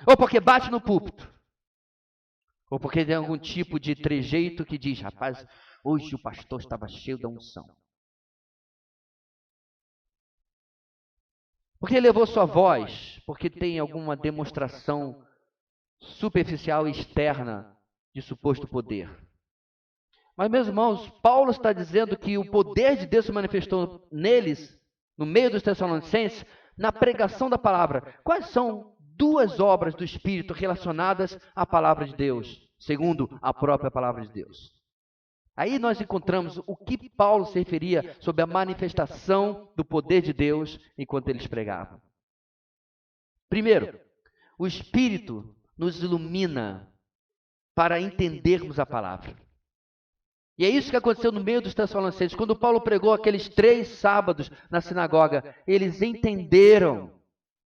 ou porque bate no púlpito, ou porque tem algum tipo de trejeito que diz, rapaz, hoje o pastor estava cheio da unção. Porque elevou sua voz, porque tem alguma demonstração superficial e externa de suposto poder. Mas, meus irmãos, Paulo está dizendo que o poder de Deus se manifestou neles, no meio dos Tessalonicenses, na pregação da palavra. Quais são 2 obras do Espírito relacionadas à palavra de Deus, segundo a própria palavra de Deus? Aí nós encontramos o que Paulo se referia sobre a manifestação do poder de Deus enquanto eles pregavam. Primeiro, o Espírito nos ilumina para entendermos a palavra. E é isso que aconteceu no meio dos Tessalonicenses. Quando Paulo pregou aqueles 3 sábados na sinagoga, eles entenderam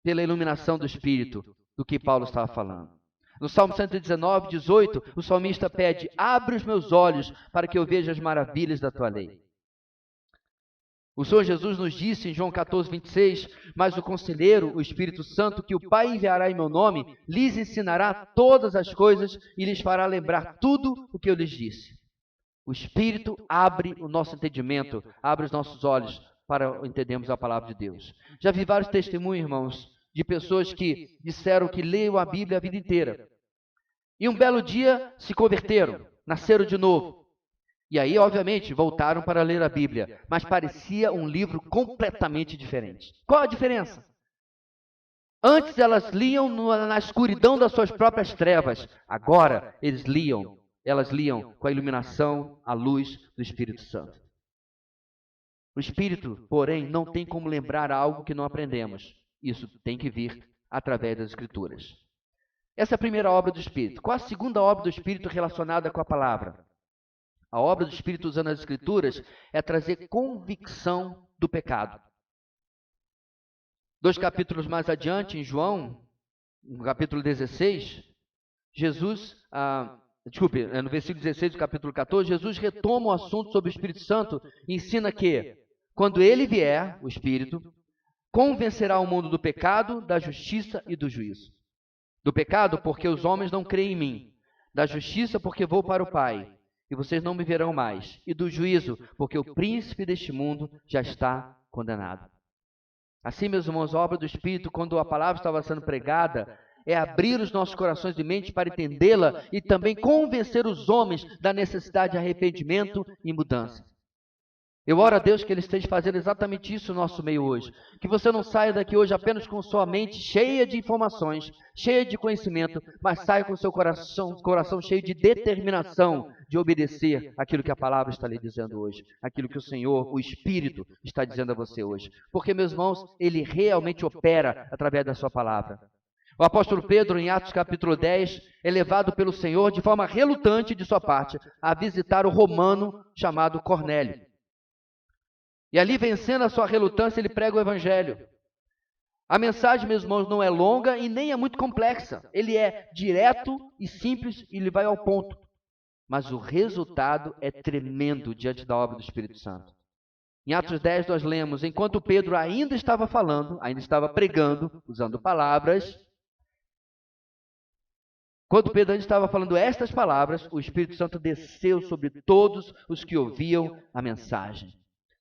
pela iluminação do Espírito do que Paulo estava falando. No Salmo 119, 18, o salmista pede, abre os meus olhos para que eu veja as maravilhas da tua lei. O Senhor Jesus nos disse em João 14, 26, mas o Conselheiro, o Espírito Santo, que o Pai enviará em meu nome, lhes ensinará todas as coisas e lhes fará lembrar tudo o que eu lhes disse. O Espírito abre o nosso entendimento, abre os nossos olhos para entendermos a palavra de Deus. Já vi vários testemunhos, irmãos, de pessoas que disseram que leiam a Bíblia a vida inteira. E um belo dia se converteram, nasceram de novo. E aí, obviamente, voltaram para ler a Bíblia, mas parecia um livro completamente diferente. Qual a diferença? Antes elas liam na escuridão das suas próprias trevas, agora elas liam com a iluminação, a luz do Espírito Santo. O Espírito, porém, não tem como lembrar algo que não aprendemos. Isso tem que vir através das Escrituras. Essa é a primeira obra do Espírito. Qual a segunda obra do Espírito relacionada com a palavra? A obra do Espírito usando as Escrituras é trazer convicção do pecado. 2 capítulos mais adiante, em João, no capítulo 16, no versículo 16 do capítulo 14, Jesus retoma o assunto sobre o Espírito Santo e ensina que, quando ele vier, o Espírito, convencerá o mundo do pecado, da justiça e do juízo. Do pecado, porque os homens não creem em mim. Da justiça, porque vou para o Pai, e vocês não me verão mais. E do juízo, porque o príncipe deste mundo já está condenado. Assim, meus irmãos, a obra do Espírito, quando a palavra estava sendo pregada, é abrir os nossos corações de mente para entendê-la e também convencer os homens da necessidade de arrependimento e mudança. Eu oro a Deus que Ele esteja fazendo exatamente isso no nosso meio hoje. Que você não saia daqui hoje apenas com sua mente cheia de informações, cheia de conhecimento, mas saia com seu coração cheio de determinação de obedecer aquilo que a palavra está lhe dizendo hoje. Aquilo que o Senhor, o Espírito, está dizendo a você hoje. Porque, meus irmãos, Ele realmente opera através da sua palavra. O apóstolo Pedro, em Atos capítulo 10, é levado pelo Senhor de forma relutante de sua parte a visitar o romano chamado Cornélio. E ali, vencendo a sua relutância, ele prega o Evangelho. A mensagem, meus irmãos, não é longa e nem é muito complexa. Ele é direto e simples e ele vai ao ponto. Mas o resultado é tremendo diante da obra do Espírito Santo. Em Atos 10 nós lemos, enquanto Pedro ainda estava falando, ainda estava pregando, usando palavras, enquanto Pedro ainda estava falando estas palavras, o Espírito Santo desceu sobre todos os que ouviam a mensagem.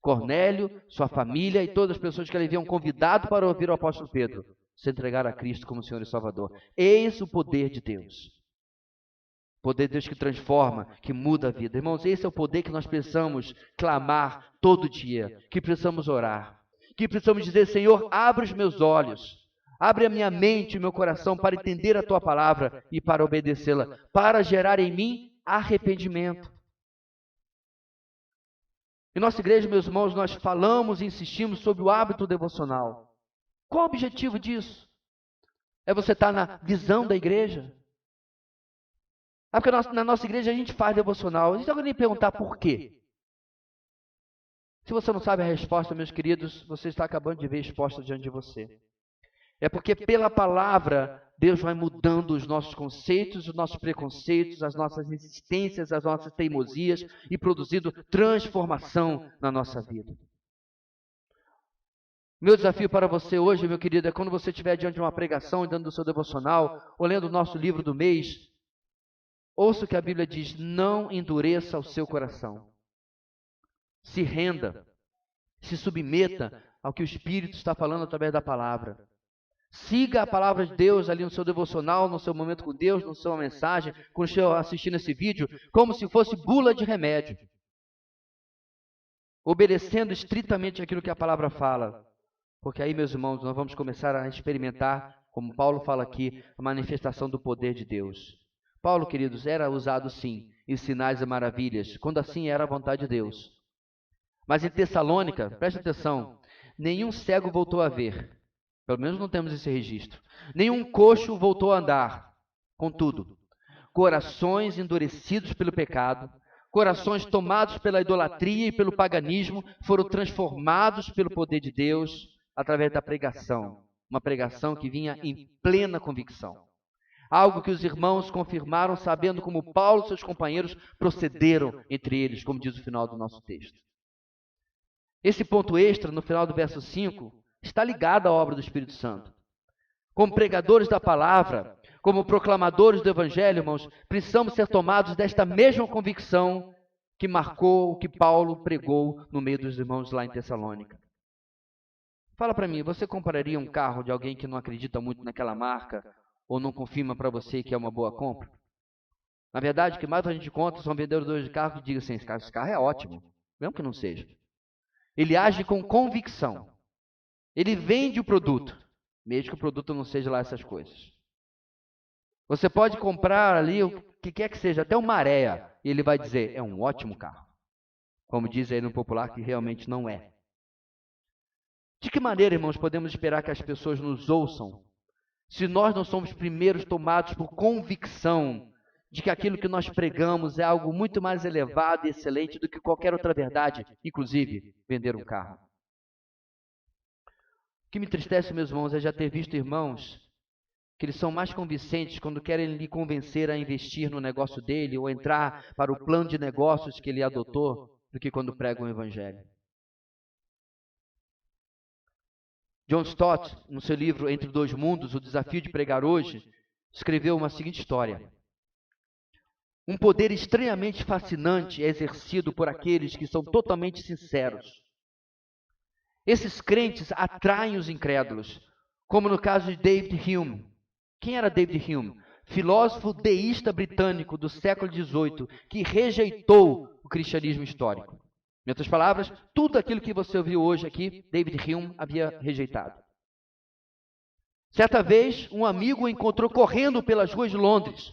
Cornélio, sua família e todas as pessoas que ele haviam convidado para ouvir o apóstolo Pedro se entregar a Cristo como Senhor e Salvador. Eis o poder de Deus. O poder de Deus que transforma, que muda a vida. Irmãos, esse é o poder que nós precisamos clamar todo dia, que precisamos orar, que precisamos dizer, Senhor, abre os meus olhos, abre a minha mente e o meu coração para entender a Tua palavra e para obedecê-la, para gerar em mim arrependimento. Em nossa igreja, meus irmãos, nós falamos e insistimos sobre o hábito devocional. Qual o objetivo disso? É você estar na visão da igreja? Porque na nossa igreja a gente faz devocional. A gente não vai nem perguntar por quê. Se você não sabe a resposta, meus queridos, você está acabando de ver a resposta diante de você. É porque pela palavra, Deus vai mudando os nossos conceitos, os nossos preconceitos, as nossas insistências, as nossas teimosias e produzindo transformação na nossa vida. Meu desafio para você hoje, meu querido, é quando você estiver diante de uma pregação, dentro do seu devocional, ou lendo o nosso livro do mês, ouça o que a Bíblia diz, não endureça o seu coração. Se renda, se submeta ao que o Espírito está falando através da palavra. Siga a palavra de Deus ali no seu devocional, no seu momento com Deus, na sua mensagem, quando estiver assistindo esse vídeo, como se fosse bula de remédio. Obedecendo estritamente aquilo que a palavra fala. Porque aí, meus irmãos, nós vamos começar a experimentar, como Paulo fala aqui, a manifestação do poder de Deus. Paulo, queridos, era usado sim, em sinais e maravilhas, quando assim era a vontade de Deus. Mas em Tessalônica, preste atenção, nenhum cego voltou a ver. Pelo menos não temos esse registro. Nenhum coxo voltou a andar. Contudo, corações endurecidos pelo pecado, corações tomados pela idolatria e pelo paganismo, foram transformados pelo poder de Deus através da pregação. Uma pregação que vinha em plena convicção. Algo que os irmãos confirmaram sabendo como Paulo e seus companheiros procederam entre eles, como diz o final do nosso texto. Esse ponto extra, no final do verso 5, está ligado à obra do Espírito Santo. Como pregadores da palavra, como proclamadores do Evangelho, irmãos, precisamos ser tomados desta mesma convicção que marcou o que Paulo pregou no meio dos irmãos lá em Tessalônica. Fala para mim, você compraria um carro de alguém que não acredita muito naquela marca ou não confirma para você que é uma boa compra? Na verdade, o que mais a gente conta são vendedores de carro que dizem assim, esse carro é ótimo, mesmo que não seja. Ele age com convicção. Ele vende o produto, mesmo que o produto não seja lá essas coisas. Você pode comprar ali o que quer que seja, até uma areia, e ele vai dizer, é um ótimo carro. Como diz aí no popular, que realmente não é. De que maneira, irmãos, podemos esperar que as pessoas nos ouçam, se nós não somos primeiros tomados por convicção de que aquilo que nós pregamos é algo muito mais elevado e excelente do que qualquer outra verdade, inclusive vender um carro? O que me entristece, meus irmãos, é já ter visto irmãos que eles são mais convincentes quando querem lhe convencer a investir no negócio dele ou entrar para o plano de negócios que ele adotou do que quando pregam o evangelho. John Stott, no seu livro Entre Dois Mundos, O Desafio de Pregar Hoje, escreveu uma seguinte história. Um poder estranhamente fascinante é exercido por aqueles que são totalmente sinceros. Esses crentes atraem os incrédulos, como no caso de David Hume. Quem era David Hume? Filósofo deísta britânico do século XVIII, que rejeitou o cristianismo histórico. Em outras palavras, tudo aquilo que você ouviu hoje aqui, David Hume havia rejeitado. Certa vez, um amigo o encontrou correndo pelas ruas de Londres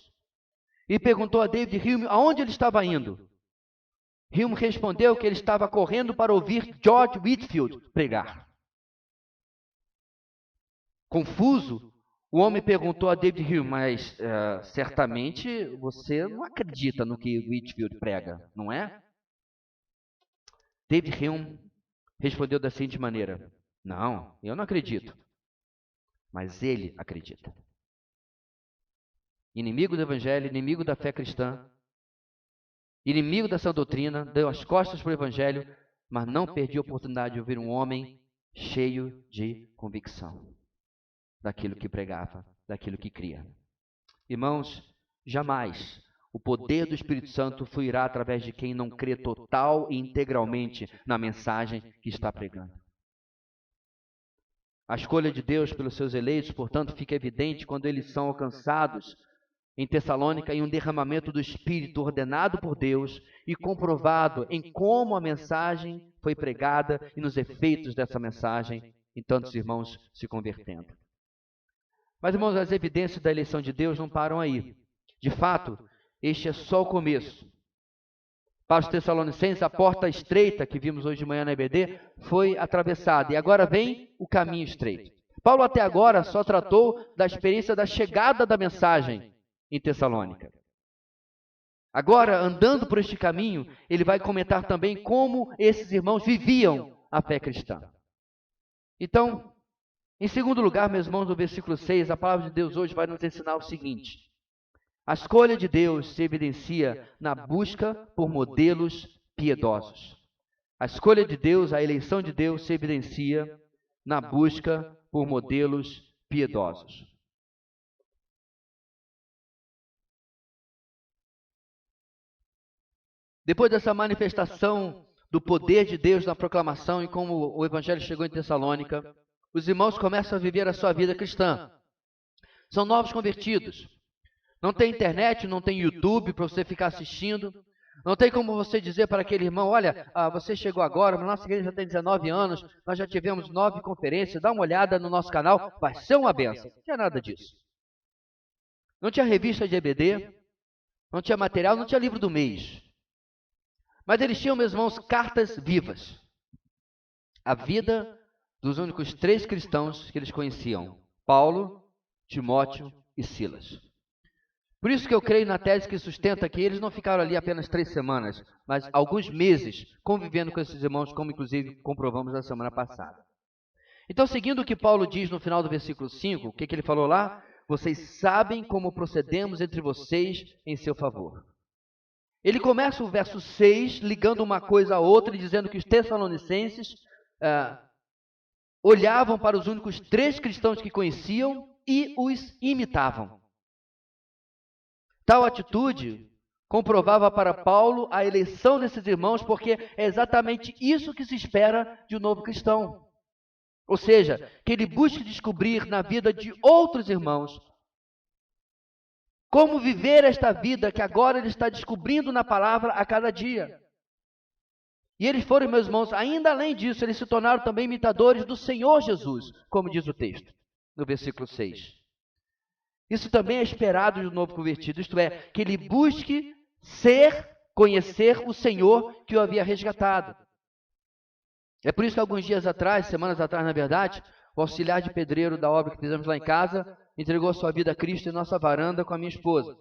e perguntou a David Hume aonde ele estava indo. Hume respondeu que ele estava correndo para ouvir George Whitefield pregar. Confuso, o homem perguntou a David Hume, mas certamente você não acredita no que Whitefield prega, não é? David Hume respondeu da seguinte maneira, não, eu não acredito, mas ele acredita. Inimigo do evangelho, inimigo da fé cristã, inimigo da sã doutrina, deu as costas para o evangelho, mas não perdi a oportunidade de ouvir um homem cheio de convicção daquilo que pregava, daquilo que cria. Irmãos, jamais o poder do Espírito Santo fluirá através de quem não crê total e integralmente na mensagem que está pregando. A escolha de Deus pelos seus eleitos, portanto, fica evidente quando eles são alcançados em Tessalônica em um derramamento do Espírito ordenado por Deus e comprovado em como a mensagem foi pregada e nos efeitos dessa mensagem, em tantos irmãos se convertendo. Mas, irmãos, as evidências da eleição de Deus não param aí. De fato, este é só o começo. Para os Tessalonicenses, a porta estreita que vimos hoje de manhã na EBD foi atravessada e agora vem o caminho estreito. Paulo até agora só tratou da experiência da chegada da mensagem em Tessalônica. Agora, andando por este caminho, ele vai comentar também como esses irmãos viviam a fé cristã. Então, em segundo lugar, meus irmãos, no versículo 6, a palavra de Deus hoje vai nos ensinar o seguinte. A escolha de Deus se evidencia na busca por modelos piedosos. A escolha de Deus, a eleição de Deus se evidencia na busca por modelos piedosos. Depois dessa manifestação do poder de Deus na proclamação e como o evangelho chegou em Tessalônica, os irmãos começam a viver a sua vida cristã. São novos convertidos. Não tem internet, não tem YouTube para você ficar assistindo. Não tem como você dizer para aquele irmão, olha, você chegou agora, mas nossa igreja já tem 19 anos, nós já tivemos 9 conferências, dá uma olhada no nosso canal, vai ser uma benção. Não tinha nada disso. Não tinha revista de EBD, não tinha material, não tinha livro do mês. Mas eles tinham, meus irmãos, cartas vivas. A vida dos únicos 3 cristãos que eles conheciam, Paulo, Timóteo e Silas. Por isso que eu creio na tese que sustenta que eles não ficaram ali apenas 3 semanas, mas alguns meses convivendo com esses irmãos, como inclusive comprovamos na semana passada. Então, seguindo o que Paulo diz no final do versículo 5, o que ele falou lá? Vocês sabem como procedemos entre vocês em seu favor. Ele começa o verso 6 ligando uma coisa a outra e dizendo que os tessalonicenses olhavam para os únicos 3 cristãos que conheciam e os imitavam. Tal atitude comprovava para Paulo a eleição desses irmãos, porque é exatamente isso que se espera de um novo cristão. Ou seja, que ele busque descobrir na vida de outros irmãos como viver esta vida que agora ele está descobrindo na palavra a cada dia. E eles foram, meus irmãos, ainda além disso, eles se tornaram também imitadores do Senhor Jesus, como diz o texto, no versículo 6. Isso também é esperado do novo convertido, isto é, que ele busque conhecer o Senhor que o havia resgatado. É por isso que alguns dias atrás, semanas atrás na verdade, o auxiliar de pedreiro da obra que fizemos lá em casa, entregou sua vida a Cristo em nossa varanda com a minha esposa.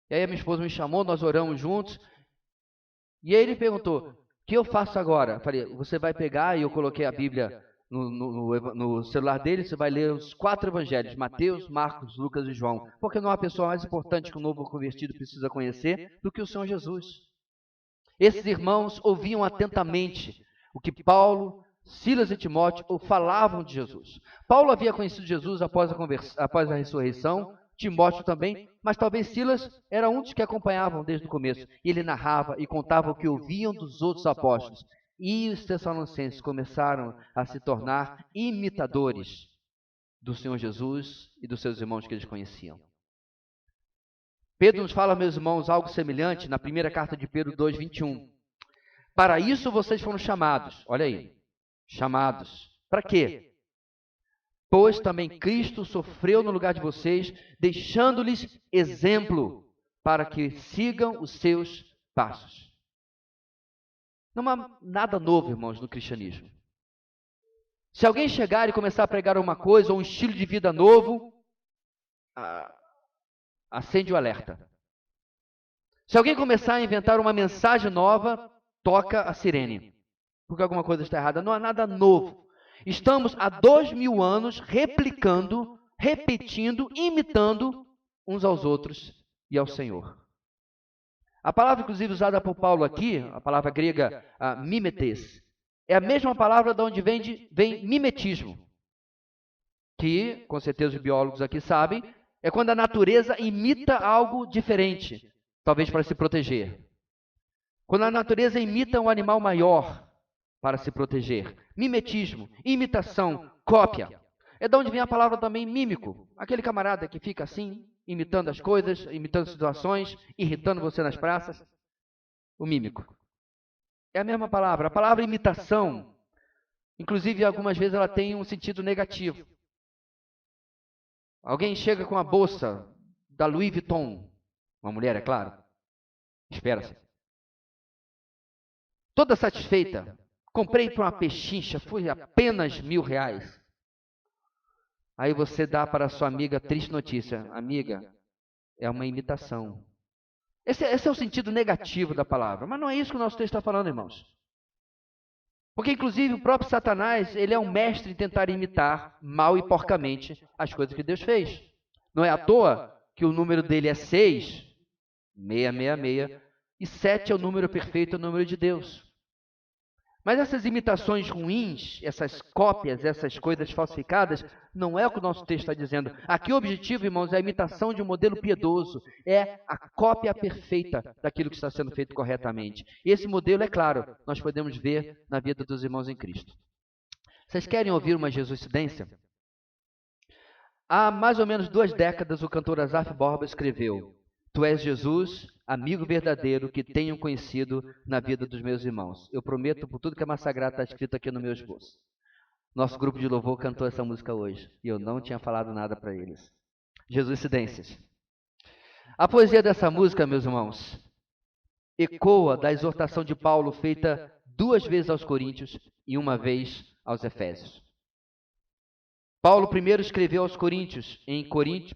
E aí a minha esposa me chamou, nós oramos juntos, e aí ele perguntou, o que eu faço agora? Eu falei, você vai pegar, e eu coloquei a Bíblia no celular dele, você vai ler os 4 evangelhos, Mateus, Marcos, Lucas e João, porque não há pessoa mais importante que um novo convertido precisa conhecer do que o Senhor Jesus. Esses irmãos ouviam atentamente o que Paulo, Silas e Timóteo falavam de Jesus. Paulo havia conhecido Jesus após a ressurreição, Timóteo também, mas talvez Silas era um dos que acompanhavam desde o começo. E ele narrava e contava o que ouviam dos outros apóstolos. E os tessalonicenses começaram a se tornar imitadores do Senhor Jesus e dos seus irmãos que eles conheciam. Pedro nos fala, meus irmãos, algo semelhante na primeira carta de Pedro 2:21. Para isso vocês foram chamados. Olha aí. Chamados. Para quê? Pois também Cristo sofreu no lugar de vocês, deixando-lhes exemplo para que sigam os seus passos. Não há nada novo, irmãos, no cristianismo. Se alguém chegar e começar a pregar uma coisa ou um estilo de vida novo, acende o alerta. Se alguém começar a inventar uma mensagem nova, toca a sirene, porque alguma coisa está errada. Não há nada novo. Estamos há 2000 anos replicando, repetindo, imitando uns aos outros e ao Senhor. A palavra, inclusive, usada por Paulo aqui, a palavra grega mimetes, é a mesma palavra de onde vem mimetismo, que, com certeza os biólogos aqui sabem, é quando a natureza imita algo diferente, talvez para se proteger. Quando a natureza imita um animal maior para se proteger. Mimetismo, imitação, cópia. É de onde vem a palavra também mímico. Aquele camarada que fica assim, imitando as coisas, imitando situações, irritando você nas praças. O mímico. É a mesma palavra. A palavra imitação, inclusive algumas vezes ela tem um sentido negativo. Alguém chega com a bolsa da Louis Vuitton. Uma mulher, é claro. Espera-se. Toda satisfeita. Comprei para uma pechincha, foi apenas R$1.000. Aí você dá para a sua amiga a triste notícia. Amiga, é uma imitação. Esse é o sentido negativo da palavra. Mas não é isso que o nosso texto está falando, irmãos. Porque, inclusive, o próprio Satanás, ele é um mestre em tentar imitar mal e porcamente as coisas que Deus fez. Não é à toa que o número dele é 6, 666, e 7 é o número perfeito, é o número de Deus. Mas essas imitações ruins, essas cópias, essas coisas falsificadas, não é o que o nosso texto está dizendo. Aqui o objetivo, irmãos, é a imitação de um modelo piedoso. É a cópia perfeita daquilo que está sendo feito corretamente. E esse modelo, é claro, nós podemos ver na vida dos irmãos em Cristo. Vocês querem ouvir uma jesuicidência? Há mais ou menos 2 décadas, o cantor Asaf Borba escreveu: Tu és Jesus, amigo verdadeiro que tenho conhecido na vida dos meus irmãos. Eu prometo por tudo que é mais sagrado está escrito aqui no meu esboço. Nosso grupo de louvor cantou essa música hoje e eu não tinha falado nada para eles. Jesuicidências. A poesia dessa música, meus irmãos, ecoa da exortação de Paulo feita 2 vezes aos Coríntios e 1 vez aos Efésios. Paulo primeiro escreveu aos Coríntios, em 1 Coríntios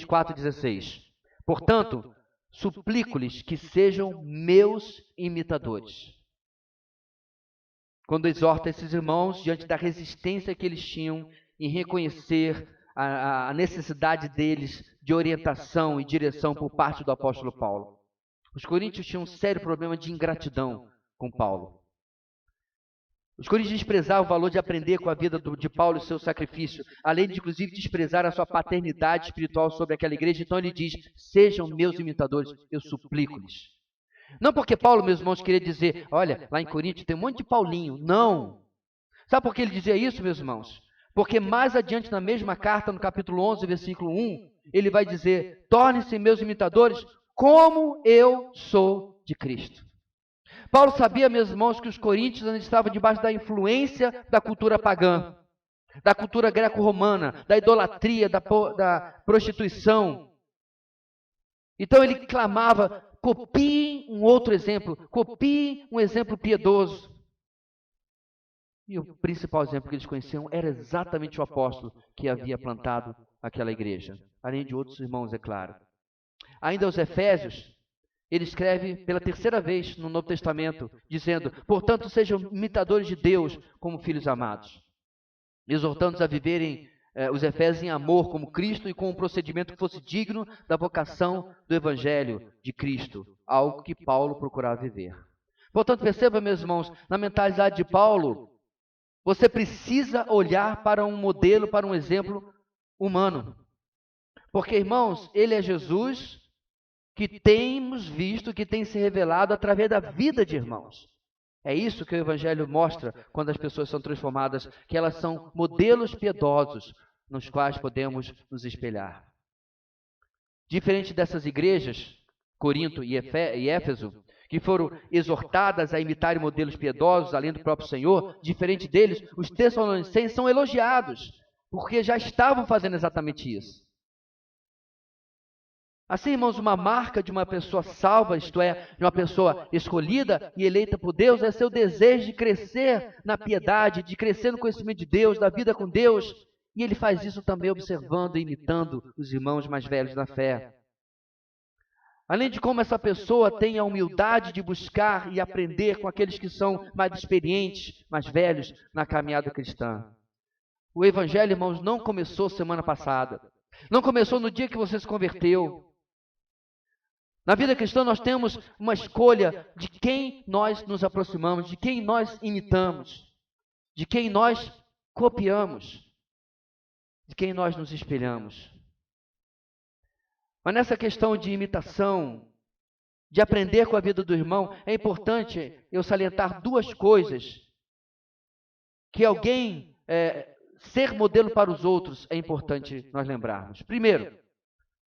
4,16. Portanto, suplico-lhes que sejam meus imitadores. Quando exorta esses irmãos, diante da resistência que eles tinham em reconhecer a necessidade deles de orientação e direção por parte do apóstolo Paulo. Os coríntios tinham um sério problema de ingratidão com Paulo. Os coríntios desprezavam o valor de aprender com a vida de Paulo e seu sacrifício, além de, inclusive, desprezar a sua paternidade espiritual sobre aquela igreja. Então ele diz, sejam meus imitadores, eu suplico-lhes. Não porque Paulo, meus irmãos, queria dizer, olha, lá em Corinto tem um monte de Paulinho. Não. Sabe por que ele dizia isso, meus irmãos? Porque mais adiante na mesma carta, no capítulo 11, versículo 1, ele vai dizer, tornem-se meus imitadores como eu sou de Cristo. Paulo sabia, meus irmãos, que os coríntios ainda estavam debaixo da influência da cultura pagã, da cultura greco-romana, da idolatria, da prostituição. Então ele clamava, copiem um outro exemplo, copiem um exemplo piedoso. E o principal exemplo que eles conheciam era exatamente o apóstolo que havia plantado aquela igreja, além de outros irmãos, é claro. Ainda aos Efésios, ele escreve pela terceira vez no Novo Testamento, dizendo, portanto, sejam imitadores de Deus como filhos amados, exortando-os a viverem os Efésios em amor como Cristo e com um procedimento que fosse digno da vocação do Evangelho de Cristo, algo que Paulo procurava viver. Portanto, perceba, meus irmãos, na mentalidade de Paulo, você precisa olhar para um modelo, para um exemplo humano. Porque, irmãos, ele é Jesus que temos visto, que tem se revelado através da vida de irmãos. É isso que o Evangelho mostra quando as pessoas são transformadas, que elas são modelos piedosos nos quais podemos nos espelhar. Diferente dessas igrejas, Corinto e Éfeso, que foram exortadas a imitarem modelos piedosos, além do próprio Senhor, diferente deles, os Tessalonicenses são elogiados, porque já estavam fazendo exatamente isso. Assim, irmãos, uma marca de uma pessoa salva, isto é, de uma pessoa escolhida e eleita por Deus, é seu desejo de crescer na piedade, de crescer no conhecimento de Deus, da vida com Deus. E ele faz isso também observando e imitando os irmãos mais velhos da fé. Além de como essa pessoa tem a humildade de buscar e aprender com aqueles que são mais experientes, mais velhos na caminhada cristã. O Evangelho, irmãos, não começou semana passada. Não começou no dia que você se converteu. Na vida cristã nós temos uma escolha de quem nós nos aproximamos, de quem nós imitamos, de quem nós copiamos, de quem nós nos espelhamos. Mas nessa questão de imitação, de aprender com a vida do irmão, é importante eu salientar duas coisas. Que alguém ser modelo para os outros é importante nós lembrarmos. Primeiro,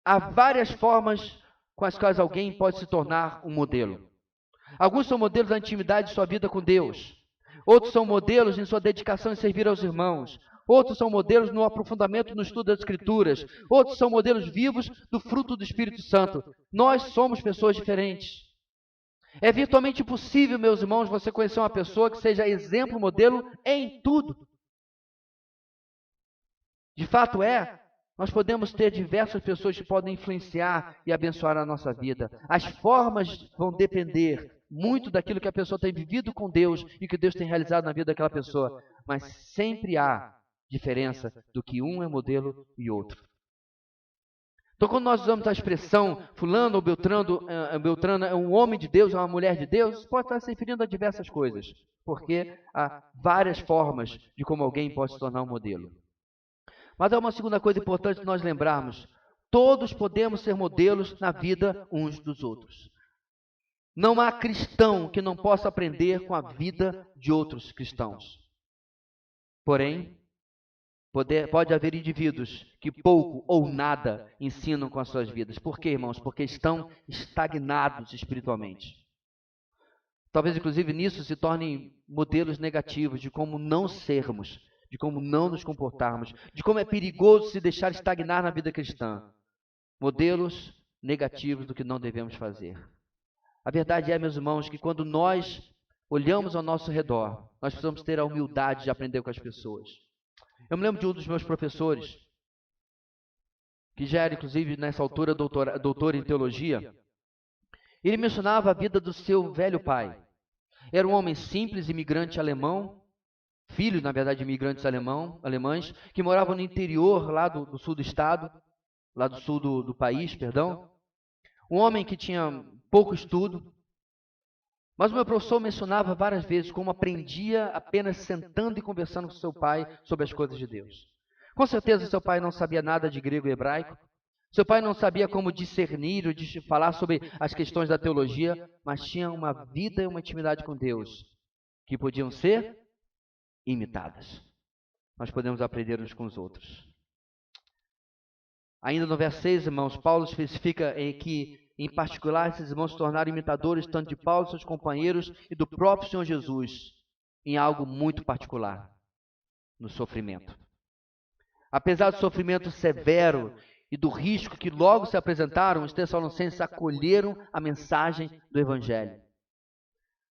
há várias formas com as quais alguém pode se tornar um modelo. Alguns são modelos da intimidade de sua vida com Deus. Outros são modelos em sua dedicação em servir aos irmãos. Outros são modelos no aprofundamento no estudo das Escrituras. Outros são modelos vivos do fruto do Espírito Santo. Nós somos pessoas diferentes. É virtualmente impossível, meus irmãos, você conhecer uma pessoa que seja exemplo, modelo em tudo. De fato nós podemos ter diversas pessoas que podem influenciar e abençoar a nossa vida. As formas vão depender muito daquilo que a pessoa tem vivido com Deus e que Deus tem realizado na vida daquela pessoa. Mas sempre há diferença do que um é modelo e outro. Então, quando nós usamos a expressão fulano ou Beltrano é um homem de Deus, é uma mulher de Deus, pode estar se referindo a diversas coisas, porque há várias formas de como alguém pode se tornar um modelo. Mas há uma segunda coisa importante nós lembrarmos. Todos podemos ser modelos na vida uns dos outros. Não há cristão que não possa aprender com a vida de outros cristãos. Porém, pode haver indivíduos que pouco ou nada ensinam com as suas vidas. Por quê, irmãos? Porque estão estagnados espiritualmente. Talvez, inclusive, nisso se tornem modelos negativos de como não sermos, de como não nos comportarmos, de como é perigoso se deixar estagnar na vida cristã. Modelos negativos do que não devemos fazer. A verdade é, meus irmãos, que quando nós olhamos ao nosso redor, nós precisamos ter a humildade de aprender com as pessoas. Eu me lembro de um dos meus professores, que já era, inclusive, nessa altura, doutor em teologia. Ele mencionava a vida do seu velho pai. Era um homem simples, imigrante alemão, filho, na verdade, de imigrantes alemães, que moravam no interior, lá do sul do estado, lá do sul do país, perdão. Um homem que tinha pouco estudo, Mas o meu professor mencionava várias vezes como aprendia apenas sentando e conversando com seu pai sobre as coisas de Deus. Com certeza seu pai não sabia nada de grego e hebraico, seu pai não sabia como discernir ou falar sobre as questões da teologia, mas tinha uma vida e uma intimidade com Deus que podiam ser imitadas. Nós podemos aprender uns com os outros. Ainda no verso 6, irmãos, Paulo especifica que, em particular, esses irmãos se tornaram imitadores tanto de Paulo, seus companheiros, e do próprio Senhor Jesus, em algo muito particular, no sofrimento. Apesar do sofrimento severo e do risco que logo se apresentaram, os tessalonicenses acolheram a mensagem do Evangelho.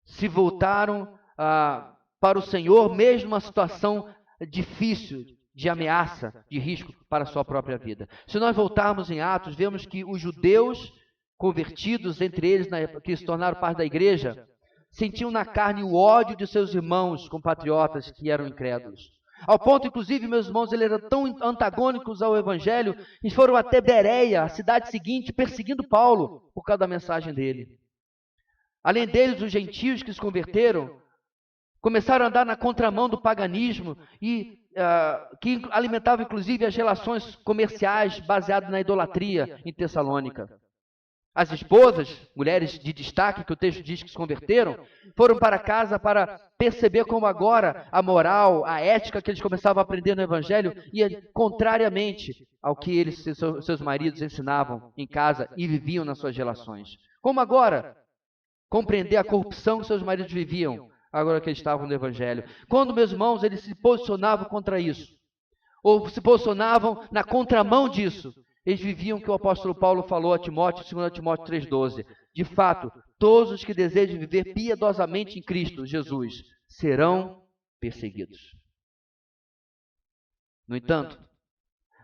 Se voltaram para o Senhor, mesmo numa situação difícil, de ameaça, de risco para a sua própria vida. Se nós voltarmos em Atos, vemos que os judeus convertidos, entre eles que se tornaram parte da igreja, sentiam na carne o ódio de seus irmãos compatriotas que eram incrédulos. Ao ponto, inclusive, meus irmãos, eles eram tão antagônicos ao Evangelho, e foram até Bereia, a cidade seguinte, perseguindo Paulo por causa da mensagem dele. Além deles, os gentios que se converteram começaram a andar na contramão do paganismo e que alimentava inclusive as relações comerciais baseadas na idolatria em Tessalônica. As esposas, mulheres de destaque, que o texto diz que se converteram, foram para casa para perceber como agora a moral, a ética que eles começavam a aprender no Evangelho ia contrariamente ao que eles, seus maridos, ensinavam em casa e viviam nas suas relações. Como agora compreender a corrupção que seus maridos viviam, agora que eles estavam no Evangelho. Quando, meus irmãos, eles se posicionavam contra isso, ou se posicionavam na contramão disso, eles viviam o que o apóstolo Paulo falou a Timóteo, 2 Timóteo 3,12. De fato, todos os que desejam viver piedosamente em Cristo Jesus serão perseguidos. No entanto,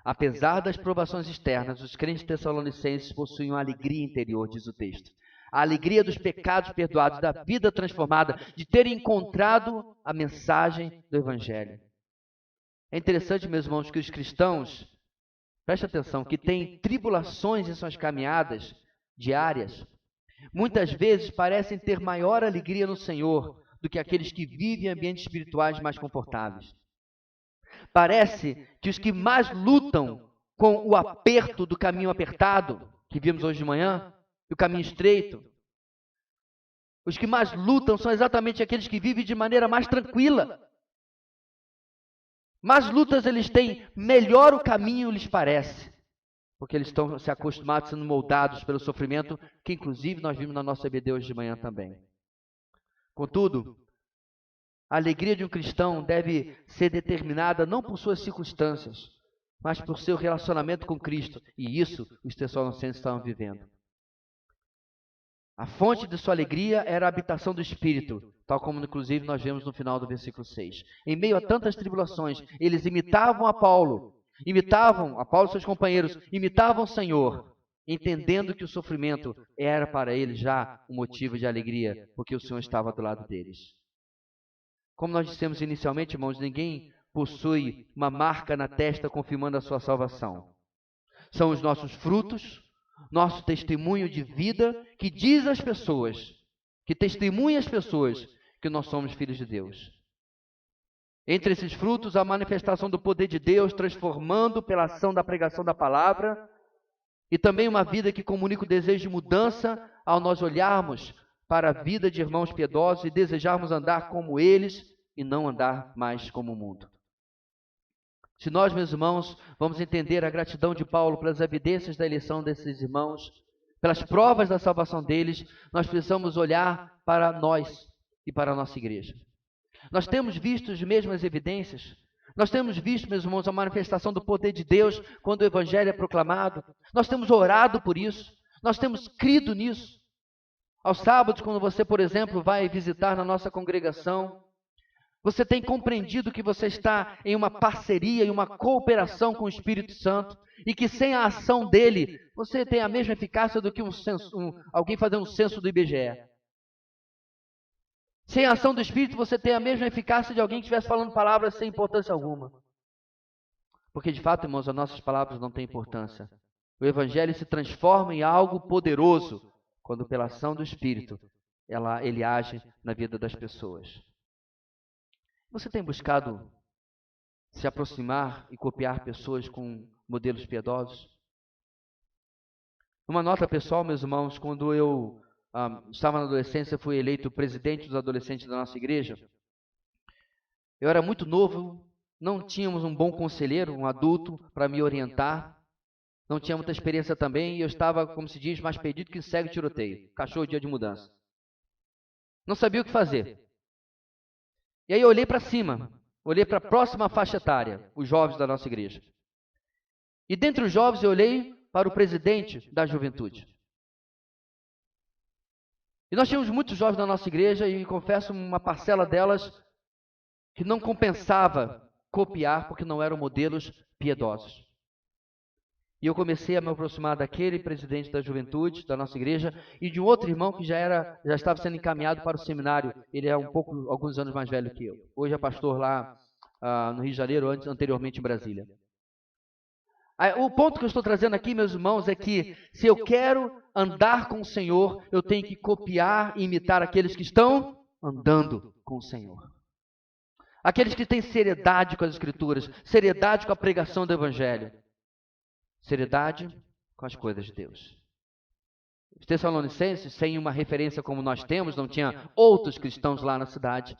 apesar das provações externas, os crentes tessalonicenses possuíam alegria interior, diz o texto. A alegria dos pecados perdoados, da vida transformada, de terem encontrado a mensagem do Evangelho. É interessante, meus irmãos, que os cristãos, preste atenção, que têm tribulações em suas caminhadas diárias, muitas vezes parecem ter maior alegria no Senhor do que aqueles que vivem em ambientes espirituais mais confortáveis. Parece que os que mais lutam com o aperto do caminho apertado, que vimos hoje de manhã, o caminho estreito, os que mais lutam são exatamente aqueles que vivem de maneira mais tranquila. Mais lutas eles têm, melhor o caminho lhes parece, porque eles estão se acostumados, sendo moldados pelo sofrimento, que inclusive nós vimos na nossa EBD hoje de manhã também. Contudo, a alegria de um cristão deve ser determinada não por suas circunstâncias, mas por seu relacionamento com Cristo, e isso os tessalonicenses estavam vivendo. A fonte de sua alegria era a habitação do Espírito, tal como inclusive nós vemos no final do versículo 6. Em meio a tantas tribulações, eles imitavam a Paulo e seus companheiros, imitavam o Senhor, entendendo que o sofrimento era para eles já um motivo de alegria, porque o Senhor estava do lado deles. Como nós dissemos inicialmente, irmãos, ninguém possui uma marca na testa confirmando a sua salvação. São os nossos frutos, nosso testemunho de vida que diz às pessoas, que testemunha às pessoas que nós somos filhos de Deus. Entre esses frutos, a manifestação do poder de Deus, transformando pela ação da pregação da palavra, e também uma vida que comunica o desejo de mudança ao nós olharmos para a vida de irmãos piedosos e desejarmos andar como eles e não andar mais como o mundo. Se nós, meus irmãos, vamos entender a gratidão de Paulo pelas evidências da eleição desses irmãos, pelas provas da salvação deles, nós precisamos olhar para nós e para a nossa igreja. Nós temos visto as mesmas evidências. Nós temos visto, meus irmãos, a manifestação do poder de Deus quando o Evangelho é proclamado. Nós temos orado por isso. Nós temos crido nisso. Aos sábados, quando você, por exemplo, vai visitar na nossa congregação, você tem compreendido que você está em uma parceria e uma cooperação com o Espírito Santo e que sem a ação dele, você tem a mesma eficácia do que alguém fazendo um censo do IBGE. Sem a ação do Espírito, você tem a mesma eficácia de alguém que estivesse falando palavras sem importância alguma. Porque, de fato, irmãos, as nossas palavras não têm importância. O Evangelho se transforma em algo poderoso quando, pela ação do Espírito, ele age na vida das pessoas. Você tem buscado se aproximar e copiar pessoas com modelos piedosos? Uma nota pessoal, meus irmãos, quando eu estava na adolescência, fui eleito presidente dos adolescentes da nossa igreja. Eu era muito novo, não tínhamos um bom conselheiro, um adulto, para me orientar. Não tinha muita experiência também, e eu estava, como se diz, mais perdido que cego e tiroteio. Cachorro dia de mudança. Não sabia o que fazer. E aí eu olhei para cima, olhei para a próxima faixa etária, os jovens da nossa igreja. E dentre os jovens eu olhei para o presidente da juventude. E nós tínhamos muitos jovens na nossa igreja, e confesso, uma parcela delas que não compensava copiar, porque não eram modelos piedosos. E eu comecei a me aproximar daquele presidente da juventude, da nossa igreja, e de um outro irmão que já estava sendo encaminhado para o seminário. Ele é alguns anos mais velho que eu. Hoje é pastor lá no Rio de Janeiro, anteriormente em Brasília. O ponto que eu estou trazendo aqui, meus irmãos, é que se eu quero andar com o Senhor, eu tenho que copiar e imitar aqueles que estão andando com o Senhor. Aqueles que têm seriedade com as Escrituras, seriedade com a pregação do Evangelho. Seriedade com as coisas de Deus. Os Tessalonicenses, sem uma referência como nós temos, não tinha outros cristãos lá na cidade.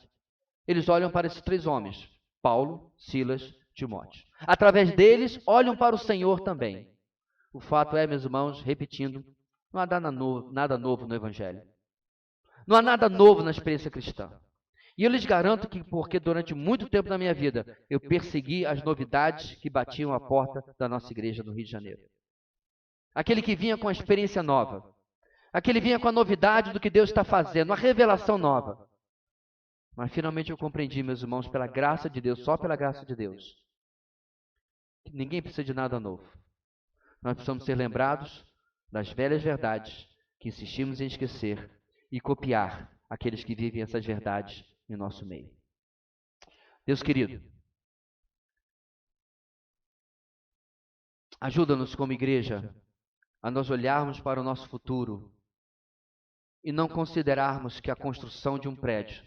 Eles olham para esses três homens, Paulo, Silas, Timóteo. Através deles, olham para o Senhor também. O fato é, meus irmãos, repetindo, não há nada novo no Evangelho. Não há nada novo na experiência cristã. E eu lhes garanto que, porque durante muito tempo na minha vida, eu persegui as novidades que batiam a porta da nossa igreja no Rio de Janeiro. Aquele que vinha com a experiência nova. Aquele que vinha com a novidade do que Deus está fazendo, uma revelação nova. Mas finalmente eu compreendi, meus irmãos, pela graça de Deus, só pela graça de Deus, que ninguém precisa de nada novo. Nós precisamos ser lembrados das velhas verdades que insistimos em esquecer e copiar aqueles que vivem essas verdades em nosso meio. Deus querido, ajuda-nos como igreja a nós olharmos para o nosso futuro e não considerarmos que a construção de um prédio,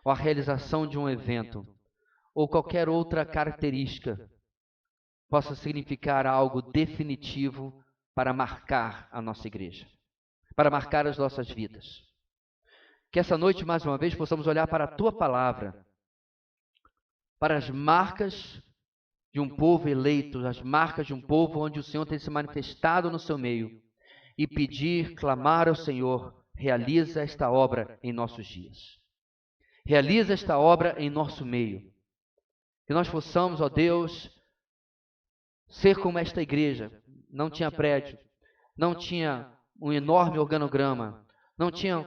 ou a realização de um evento, ou qualquer outra característica possa significar algo definitivo para marcar a nossa igreja, para marcar as nossas vidas. Que essa noite, mais uma vez, possamos olhar para a Tua Palavra, para as marcas de um povo eleito, as marcas de um povo onde o Senhor tem se manifestado no seu meio, e pedir, clamar ao Senhor, realiza esta obra em nossos dias. Realiza esta obra em nosso meio. Que nós possamos, ó Deus, ser como esta igreja. Não tinha prédio, não tinha um enorme organograma, não tinha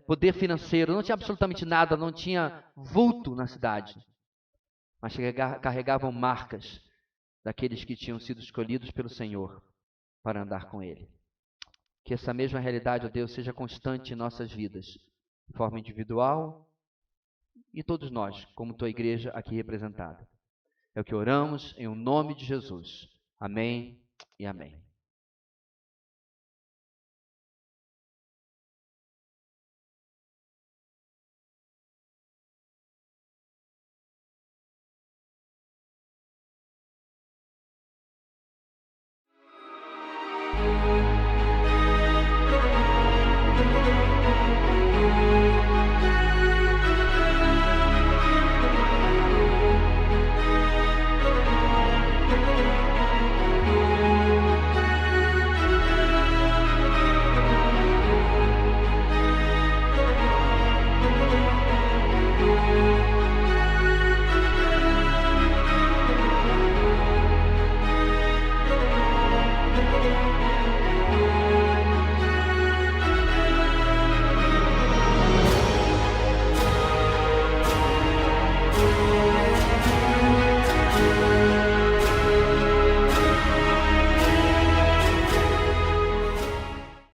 poder financeiro, não tinha absolutamente nada, não tinha vulto na cidade, mas carregavam marcas daqueles que tinham sido escolhidos pelo Senhor para andar com Ele. Que essa mesma realidade, ó Deus, seja constante em nossas vidas, de forma individual, e todos nós, como Tua igreja aqui representada. É o que oramos em nome de Jesus. Amém e amém.